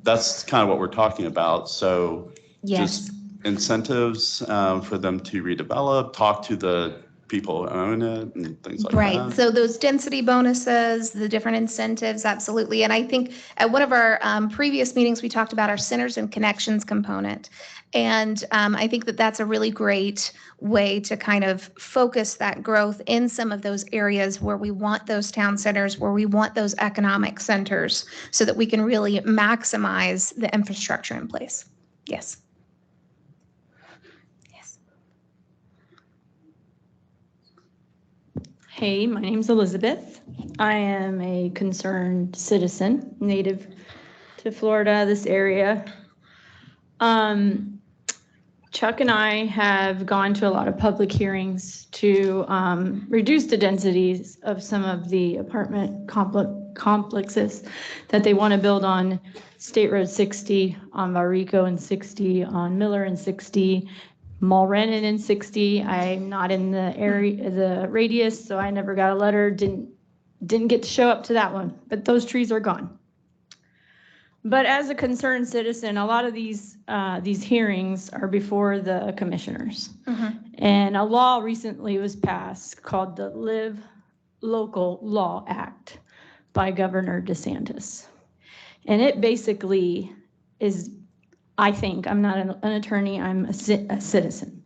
that's kind of what we're talking about. So yes, just incentives for them to redevelop, talk to the people own it and things like that. Right. So those density bonuses, the different incentives, absolutely. And I think at one of our previous meetings, we talked about our centers and connections component. And I think that that's a really great way to kind of focus that growth in some of those areas where we want those town centers, where we want those economic centers, so that we can really maximize the infrastructure in place. Yes. Hey, my name's Elizabeth. I am a concerned citizen, native to Florida, this area. Chuck and I have gone to a lot of public hearings to reduce the densities of some of the apartment complexes that they want to build on State Road 60, on Valrico and 60, on Miller and 60, Mulrennan and 60. I'm not in the area, the radius, so I never got a letter, didn't get to show up to that one, but those trees are gone. But as a concerned citizen, a lot of these hearings are before the commissioners. And a law recently was passed called the Live Local Law Act by Governor DeSantis. And it basically is, I think, I'm not an attorney, I'm a citizen,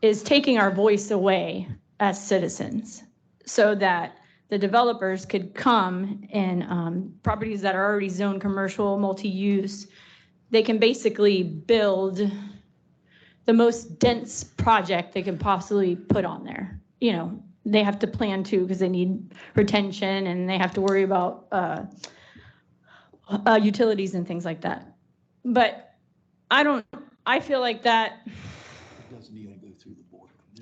is taking our voice away as citizens so that the developers could come and properties that are already zoned commercial, multi-use, they can basically build the most dense project they can possibly put on there. You know, they have to plan too because they need retention and they have to worry about utilities and things like that. But I feel like that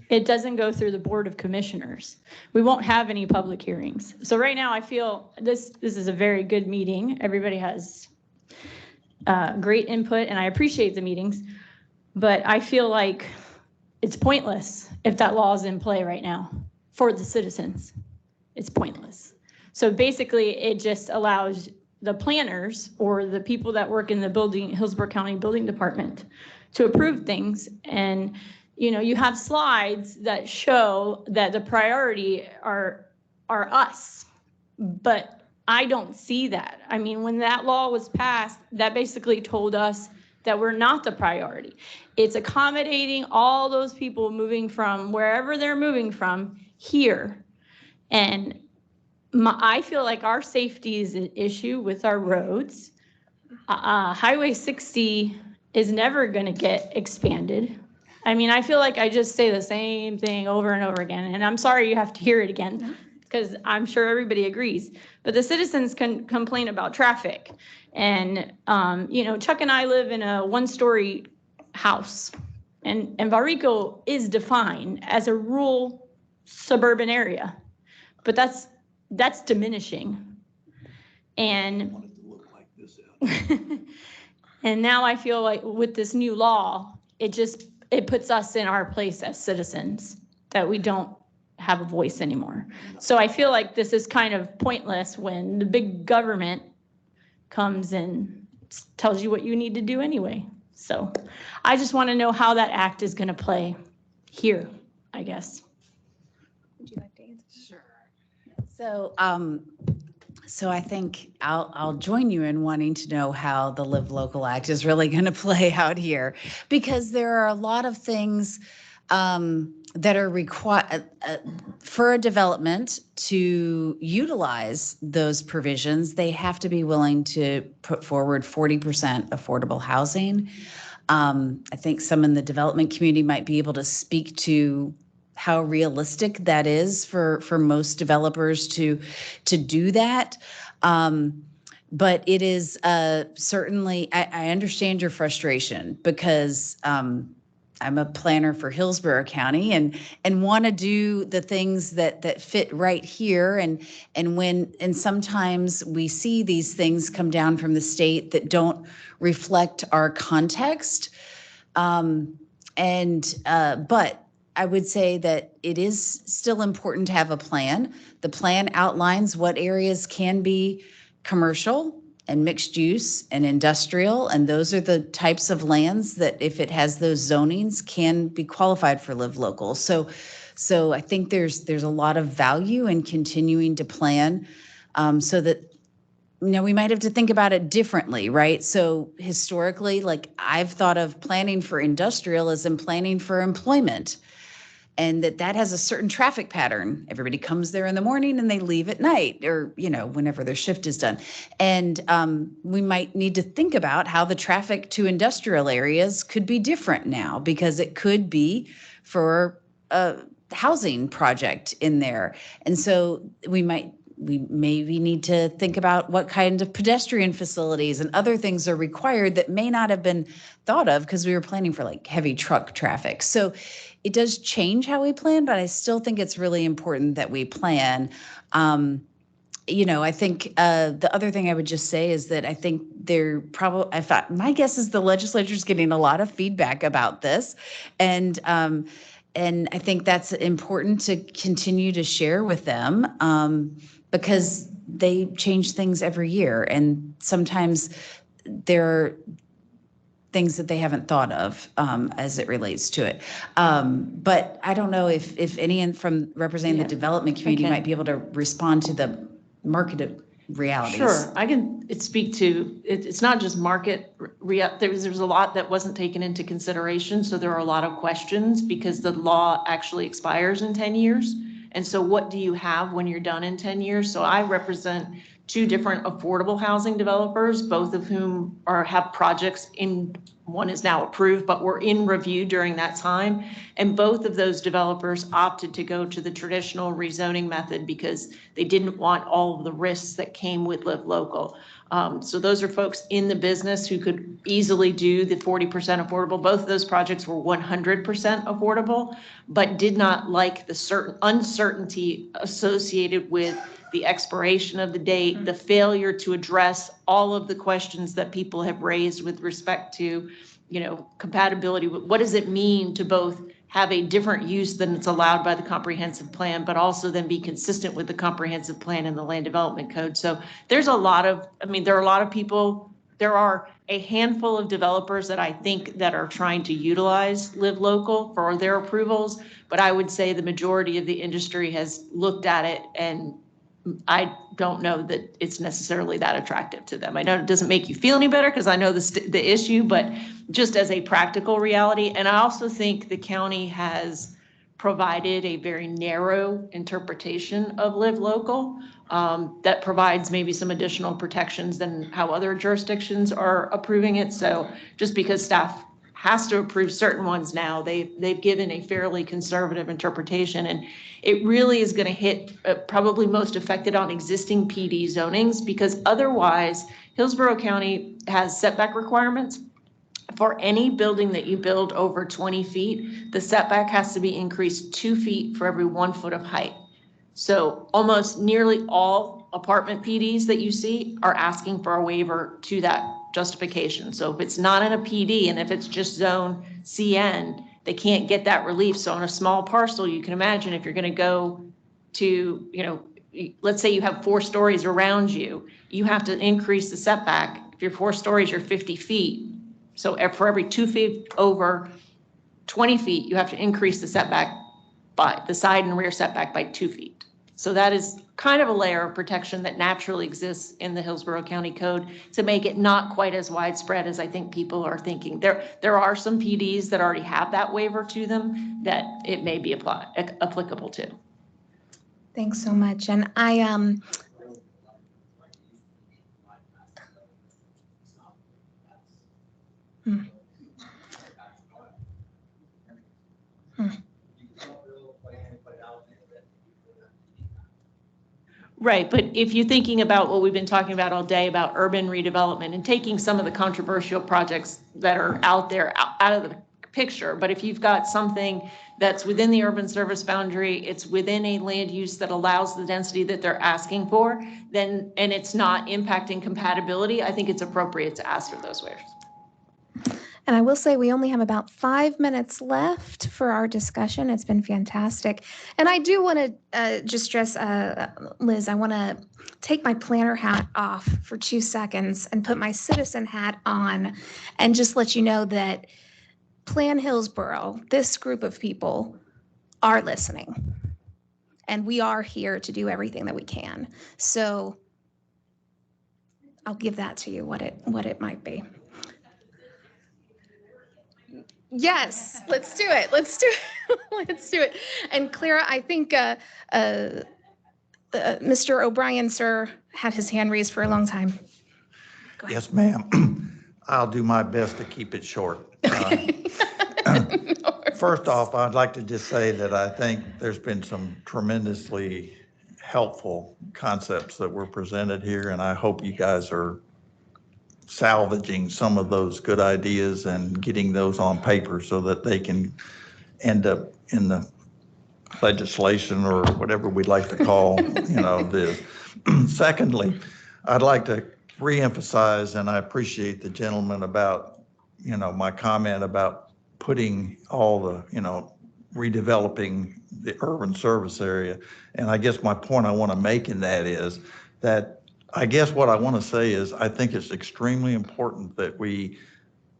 it doesn't go through the Board of Commissioners. We won't have any public hearings. So right now I feel this is a very good meeting. Everybody has great input and I appreciate the meetings, but I feel like it's pointless if that law is in play right now for the citizens. It's pointless. So basically it just allows the planners or the people that work in the Hillsborough County Building Department to approve things. And you know, you have slides that show that the priority are us, but I don't see that. I mean, when that law was passed, that basically told us that we're not the priority. It's accommodating all those people moving from wherever they're moving from here. And I feel like our safety is an issue with our roads. Highway 60 is never going to get expanded. I mean, I feel like I just say the same thing over and over again, and I'm sorry you have to hear it again, because I'm sure everybody agrees. But the citizens can complain about traffic. And, you know, Chuck and I live in a one-story house, and Valrico is defined as a rural suburban area, but that's diminishing. And, and now I feel like with this new law, it puts us in our place as citizens, that we don't have a voice anymore. So I feel like this is kind of pointless when the big government comes and tells you what you need to do anyway. So I just want to know how that act is going to play here, I guess. Would you like to answer? Sure. So I think I'll join you in wanting to know how the Live Local Act is really going to play out here, because there are a lot of things that are required for a development to utilize those provisions. They have to be willing to put forward 40% affordable housing. I think some in the development community might be able to speak to how realistic that is for most developers to do that. But it is certainly, I understand your frustration, because I'm a planner for Hillsborough County and want to do the things that fit right here. And sometimes we see these things come down from the state that don't reflect our context. But I would say that it is still important to have a plan. The plan outlines what areas can be commercial and mixed use and industrial, and those are the types of lands that, if it has those zonings, can be qualified for Live Local. So So I think there's a lot of value in continuing to plan so that, we might have to think about it differently, right? So historically, like I've thought of planning for industrial as in planning for employment, and that has a certain traffic pattern. Everybody comes there in the morning and they leave at night, or, whenever their shift is done. And we might need to think about how the traffic to industrial areas could be different now, because it could be for a housing project in there. And so we maybe need to think about what kind of pedestrian facilities and other things are required that may not have been thought of because we were planning for like heavy truck traffic. So it does change how we plan, but I still think it's really important that we plan. I think the other thing I would just say is that I think my guess is the legislature is getting a lot of feedback about this. And I think that's important to continue to share with them. Because they change things every year, and sometimes there are things that they haven't thought of as it relates to it. But I don't know if anyone from representing the development community might be able to respond to the market realities. Sure, I can speak to, it's not just market, there's a lot that wasn't taken into consideration, so there are a lot of questions because the law actually expires in 10 years. And so what do you have when you're done in 10 years? So I represent two different affordable housing developers, both of whom have projects one is now approved, but were in review during that time. And both of those developers opted to go to the traditional rezoning method because they didn't want all of the risks that came with Live Local. So those are folks in the business who could easily do the 40% affordable. Both of those projects were 100% affordable, but did not like the certain uncertainty associated with the expiration of the date, the failure to address all of the questions that people have raised with respect to, compatibility. What does it mean to both have a different use than it's allowed by the comprehensive plan, but also then be consistent with the comprehensive plan and the land development code? So there's there are a lot of people, there are a handful of developers that I think that are trying to utilize Live Local for their approvals, but I would say the majority of the industry has looked at it, and I don't know that it's necessarily that attractive to them. I know it doesn't make you feel any better because I know the issue, but just as a practical reality. And I also think the county has provided a very narrow interpretation of Live Local that provides maybe some additional protections than how other jurisdictions are approving it. So just because staff has to approve certain ones now, they've given a fairly conservative interpretation, and it really is going to hit probably most affected on existing PD zonings, because otherwise Hillsborough County has setback requirements. For any building that you build over 20 feet, the setback has to be increased 2 feet for every 1 foot of height. So almost nearly all apartment PDs that you see are asking for a waiver to that justification. So if it's not in a PD and if it's just zone CN, they can't get that relief. So on a small parcel, you can imagine if you're going to go to, let's say you have 4 stories around you, you have to increase the setback. If you're 4 stories, you're 50 feet. So for every 2 feet over 20 feet, you have to increase the setback by the side and rear setback by 2 feet. So that is kind of a layer of protection that naturally exists in the Hillsborough County Code to make it not quite as widespread as I think people are thinking. There are some PDs that already have that waiver to them that it may be applicable to. Thanks so much. And Right, but if you're thinking about what we've been talking about all day about urban redevelopment and taking some of the controversial projects that are out there out of the picture, but if you've got something that's within the urban service boundary, it's within a land use that allows the density that they're asking for, then, and it's not impacting compatibility, I think it's appropriate to ask for those waivers. And I will say we only have about 5 minutes left for our discussion. It's been fantastic. And I do want to just stress, Liz, I want to take my planner hat off for 2 seconds and put my citizen hat on and just let you know that Plan Hillsborough, this group of people, are listening. And we are here to do everything that we can. So I'll give that to you, what it might be. Yes, let's do it. Let's do it. Let's do it. And Clara, I think Mr. O'Brien, sir, had his hand raised for a long time. Yes, ma'am. I'll do my best to keep it short. First off, I'd like to just say that I think there's been some tremendously helpful concepts that were presented here, and I hope you guys are salvaging some of those good ideas and getting those on paper so that they can end up in the legislation or whatever we'd like to call, this. Secondly, I'd like to reemphasize, and I appreciate the gentleman about, my comment about putting all the, redeveloping the urban service area. And I guess my point I want to make in that is that I guess what I want to say is I think it's extremely important that we've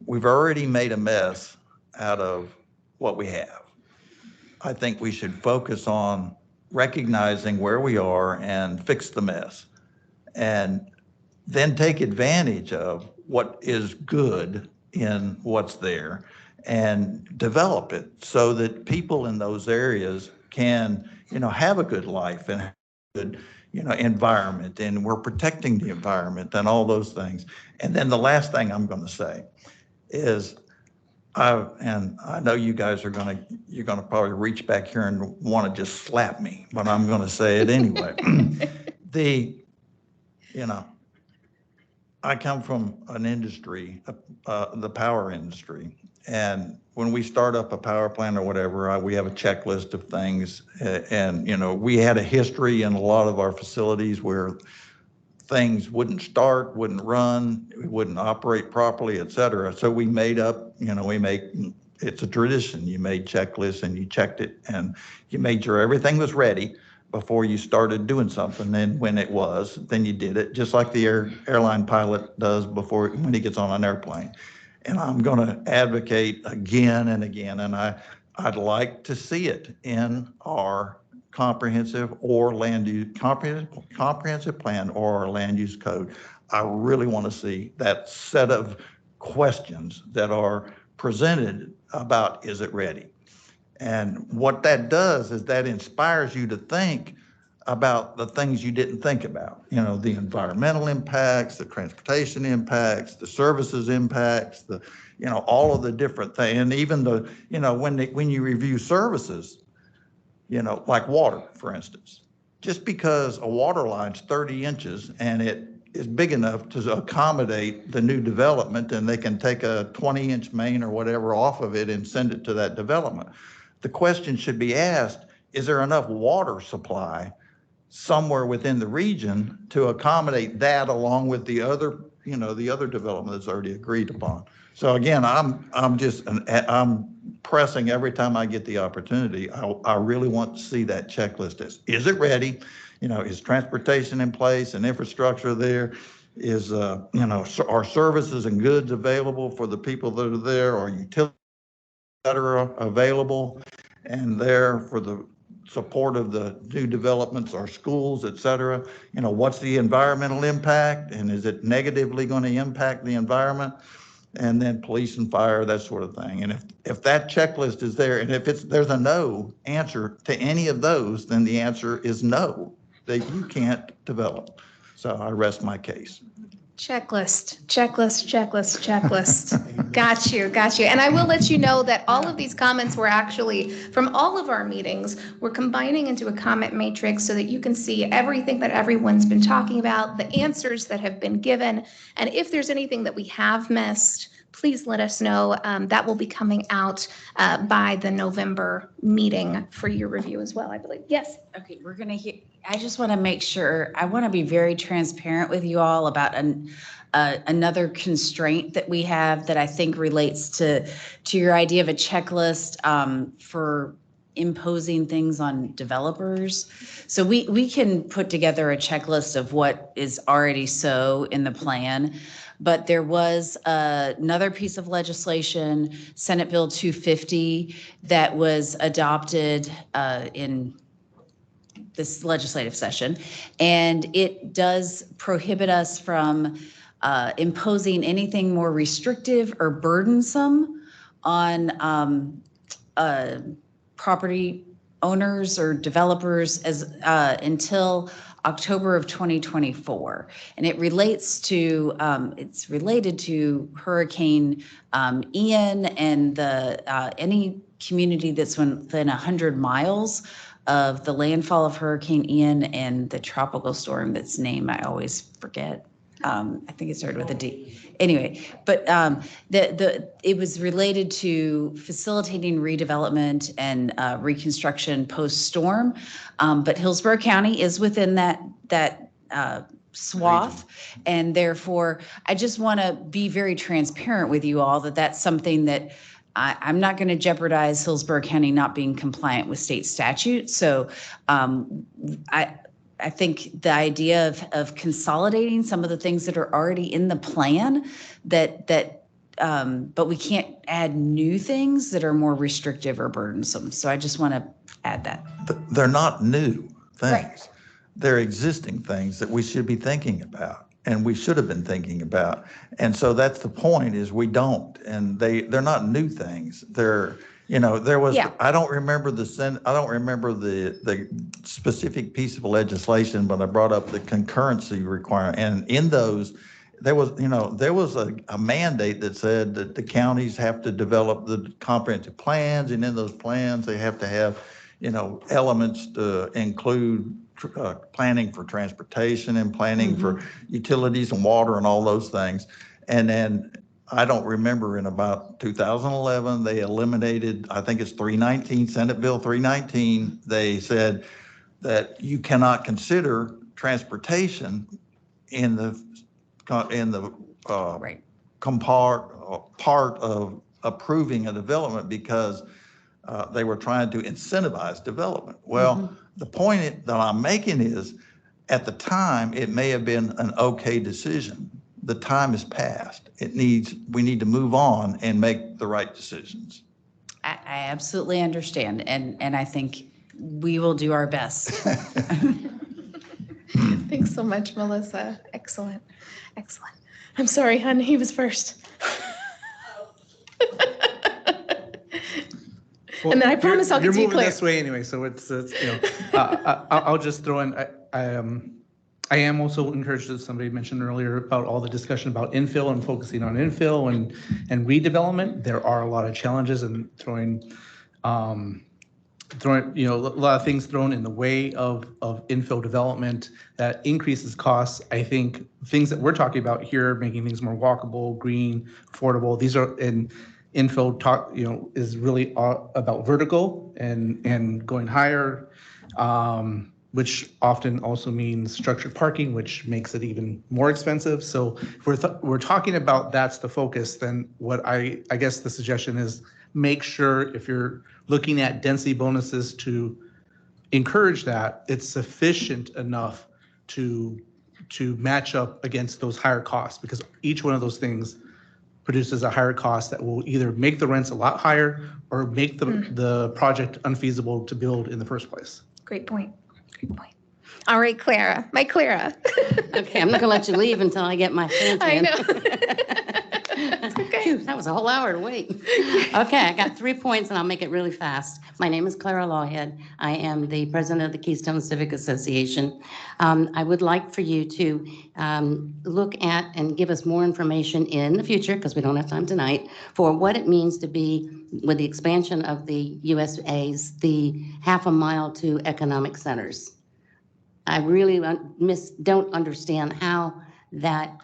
already made a mess out of what we have. I think we should focus on recognizing where we are and fix the mess, and then take advantage of what is good in what's there and develop it so that people in those areas can, have a good life and a good, environment, and we're protecting the environment and all those things. And then the last thing I'm going to say is, I know you guys you're going to probably reach back here and want to just slap me, but I'm going to say it anyway. I come from an industry, the power industry, and when we start up a power plant or whatever, we have a checklist of things, and we had a history in a lot of our facilities where things wouldn't start, wouldn't run, wouldn't operate properly, et cetera. So we made up, it's a tradition. You made checklists and you checked it and you made sure everything was ready before you started doing something. And when it was, then you did it, just like the airline pilot does when he gets on an airplane. And I'm going to advocate again and again, and I'd like to see it in our comprehensive plan or our land use code. I really want to see that set of questions that are presented about, is it ready? And what that does is that inspires you to think about the things you didn't think about, the environmental impacts, the transportation impacts, the services impacts, all of the different things. And even when you review services, like water, for instance, just because a water line's 30 inches and it is big enough to accommodate the new development, and they can take a 20-inch main or whatever off of it and send it to that development. The question should be asked, is there enough water supply somewhere within the region to accommodate that, along with the other development that's already agreed upon? So again, I'm pressing every time I get the opportunity. I really want to see that checklist. Is it ready? Is transportation in place and infrastructure there? Is, are services and goods available for the people that are there? Are utilities that are available and there for the support of the new developments, our schools, et cetera? What's the environmental impact, and is it negatively going to impact the environment? And then police and fire, that sort of thing. And if that checklist is there, and if there's a no answer to any of those, then the answer is no, that you can't develop. So I rest my case. Checklist. Got you. And I will let you know that all of these comments were actually from all of our meetings. We're combining into a comment matrix so that you can see everything that everyone's been talking about, the answers that have been given. And if there's anything that we have missed, please let us know. That will be coming out by the November meeting for your review as well, I believe. Yes. Okay, we're going to hear. I just want to make sure, I want to be very transparent with you all about another constraint that we have that I think relates to your idea of a checklist for imposing things on developers. So we can put together a checklist of what is already so in the plan, But there was another piece of legislation, Senate Bill 250, that was adopted in this legislative session. And it does prohibit us from imposing anything more restrictive or burdensome on property owners or developers as until October of 2024. And it relates to, it's related to Hurricane Ian and the any community that's within 100 miles of the landfall of Hurricane Ian and the tropical storm that's named, I always forget. I think it started with a D. Anyway, but it was related to facilitating redevelopment and reconstruction post-storm. But Hillsborough County is within that swath. And therefore, I just want to be very transparent with you all that that's something that I'm not going to jeopardize Hillsborough County not being compliant with state statute. So I think the idea of consolidating some of the things that are already in the plan but we can't add new things that are more restrictive or burdensome. So I just want to add that. They're not new things. Right. They're existing things that we should be thinking about and we should have been thinking about. And so that's the point is we don't, and they're not new things. They're, there was, I don't remember the specific piece of legislation, but I brought up the concurrency requirement. And in those, there was a mandate that said that the counties have to develop the comprehensive plans, and in those plans, they have to have, elements to include planning for transportation and planning for utilities and water and all those things. And then I don't remember, in about 2011, they eliminated, I think it's 319, Senate Bill 319. They said that you cannot consider transportation in the part of approving a development because they were trying to incentivize development. Well, the point that I'm making is, at the time, it may have been an okay decision. The time has passed. We need to move on and make the right decisions. I absolutely understand. And I think we will do our best. Thanks so much, Melissa. Excellent. Excellent. I'm sorry, hon. He was first. Well, and then I promise I'll get to you You're moving clear. this way anyway, so it's I'll just throw in, I am also encouraged, as somebody mentioned earlier, about all the discussion about infill and focusing on infill and redevelopment. There are a lot of challenges and throwing a lot of things thrown in the way of infill development that increases costs. I think things that we're talking about here, making things more walkable, green, affordable, these are in infill talk, is really about vertical and going higher, which often also means structured parking, which makes it even more expensive. So if we're talking about that's the focus, then what I guess the suggestion is, make sure if you're looking at density bonuses to encourage that, it's sufficient enough to match up against those higher costs, because each one of those things produces a higher cost that will either make the rents a lot higher or make the project unfeasible to build in the first place. Great point. Great point. All right, Clara, my Clara. Okay, I'm not gonna let you leave until I get my fancy I in. know. Okay. Phew, that was a whole hour to wait. Okay, I got 3 points and I'll make it really fast. My name is Clara Lawhead. I am the president of the Keystone Civic Association. I would like for you to look at and give us more information in the future, because we don't have time tonight, for what it means to be, with the expansion of the USA's, the half a mile to economic centers. I really don't understand how that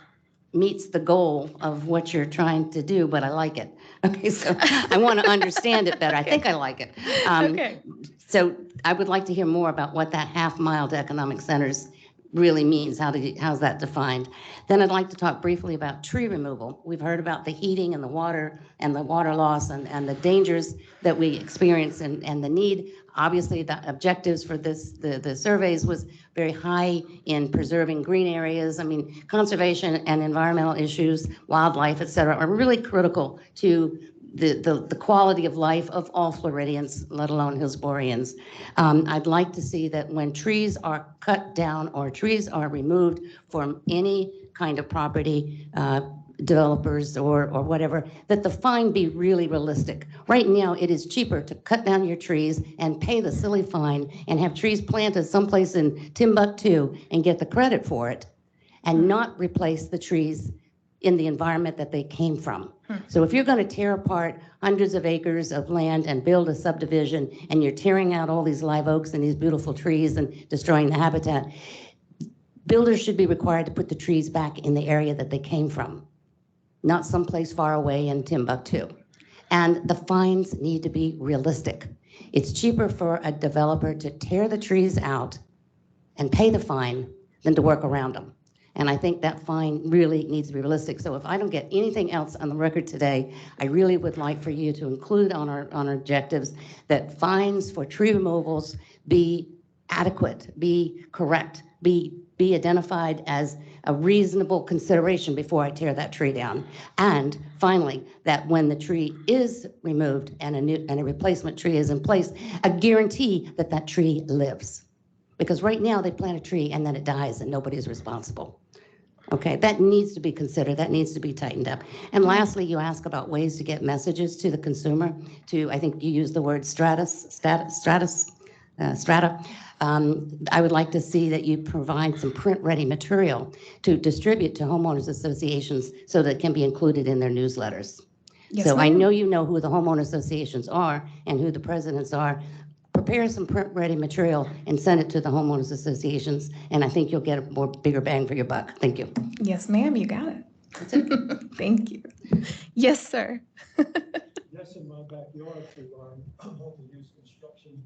meets the goal of what you're trying to do, but I like it. Okay, so I want to understand it better. I think I like it. Okay. So I would like to hear more about what that half mile to economic centers really means. How's that defined? Then I'd like to talk briefly about tree removal. We've heard about the heating and the water loss and the dangers that we experience and the need. Obviously, the objectives for the surveys was very high in preserving green areas. I mean, conservation and environmental issues, wildlife, et cetera, are really critical to the quality of life of all Floridians, let alone Hillsboroughians. I'd like to see that when trees are cut down or trees are removed from any kind of property, developers or whatever, that the fine be really realistic. Right now, it is cheaper to cut down your trees and pay the silly fine and have trees planted someplace in Timbuktu and get the credit for it and not replace the trees in the environment that they came from. So if you're going to tear apart hundreds of acres of land and build a subdivision and you're tearing out all these live oaks and these beautiful trees and destroying the habitat, builders should be required to put the trees back in the area that they came from, not someplace far away in Timbuktu. And the fines need to be realistic. It's cheaper for a developer to tear the trees out and pay the fine than to work around them. And I think that fine really needs to be realistic. So if I don't get anything else on the record today, I really would like for you to include on our objectives that fines for tree removals be adequate, be correct, be identified as a reasonable consideration before I tear that tree down. And finally, that when the tree is removed and a replacement tree is in place, a guarantee that that tree lives. Because right now they plant a tree and then it dies and nobody's responsible. Okay, that needs to be considered, that needs to be tightened up. And lastly, you ask about ways to get messages to the consumer, I think you used the word strata. I would like to see that you provide some print-ready material to distribute to homeowners associations so that it can be included in their newsletters. Yes, So I ma'am. know you know who the homeowner associations are and who the presidents are. Prepare some print-ready material and send it to the homeowners associations, and I think you'll get a bigger bang for your buck. Thank you. Yes, ma'am, you got it. Thank you. Yes, sir. Yes, in my backyard to multi-use construction,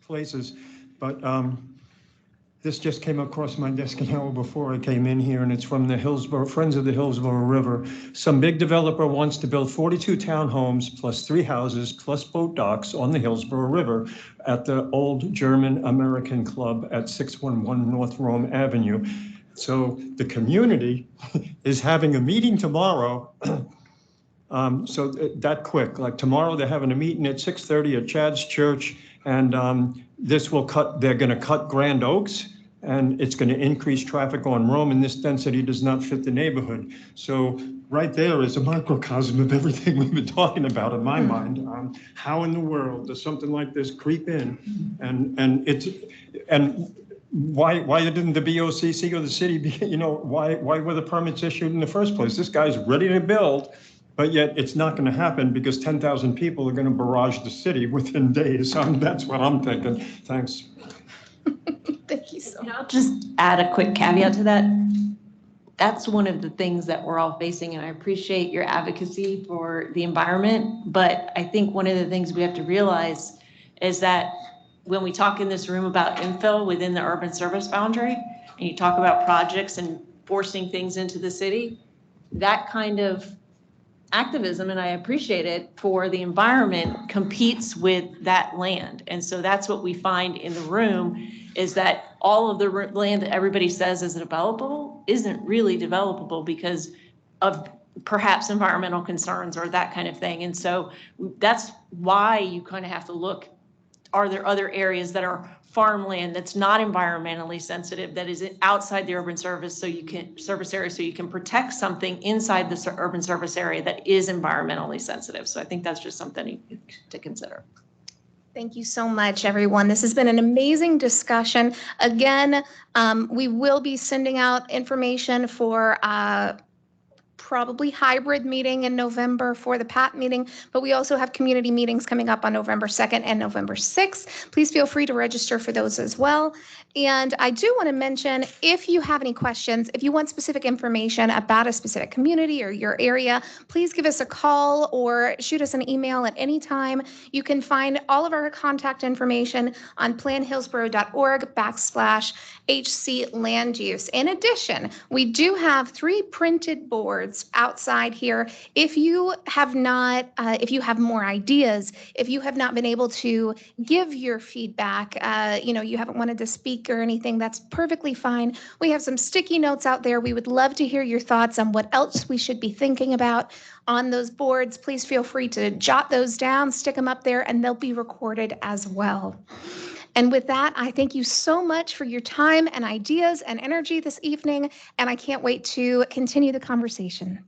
places, but this just came across my desk an hour before I came in here, and it's from the Hillsborough, Friends of the Hillsborough River. Some big developer wants to build 42 townhomes plus 3 houses plus boat docks on the Hillsborough River at the old German American Club at 611 North Rome Avenue. So the community is having a meeting tomorrow. So that quick, like tomorrow they're having a meeting at 6:30 at Chad's Church, and they're going to cut Grand Oaks, and it's going to increase traffic on Rome, and this density does not fit the neighborhood. So right there is a microcosm of everything we've been talking about in my mind. How in the world does something like this creep in? And why didn't the BOCC or the city, why were the permits issued in the first place? This guy's ready to build, but yet it's not going to happen because 10,000 people are going to barrage the city within days. That's what I'm thinking. Thanks. Thank you so much. I'll just add a quick caveat to that. That's one of the things that we're all facing, and I appreciate your advocacy for the environment. But I think one of the things we have to realize is that when we talk in this room about infill within the urban service boundary, and you talk about projects and forcing things into the city, that kind of activism, and I appreciate it, for the environment competes with that land. And so that's what we find in the room, is that all of the land that everybody says is developable isn't really developable because of perhaps environmental concerns or that kind of thing. And so that's why you kind of have to look, are there other areas that are farmland that's not environmentally sensitive, that is outside the urban service area, so you can protect something inside the urban service area that is environmentally sensitive. So I think that's just something to consider. Thank you so much, everyone. This has been an amazing discussion. Again, we will be sending out information for probably hybrid meeting in November for the PAT meeting, but we also have community meetings coming up on November 2nd and November 6th. Please feel free to register for those as well. And I do want to mention, if you have any questions, if you want specific information about a specific community or your area, please give us a call or shoot us an email at any time. You can find all of our contact information on planhillsboro.org/HC land use. In addition, we do have 3 printed boards outside here. If you have not, if you have more ideas, if you have not been able to give your feedback, you haven't wanted to speak or anything, that's perfectly fine. We have some sticky notes out there. We would love to hear your thoughts on what else we should be thinking about on those boards. Please feel free to jot those down, stick them up there, and they'll be recorded as well. And with that, I thank you so much for your time and ideas and energy this evening, and I can't wait to continue the conversation.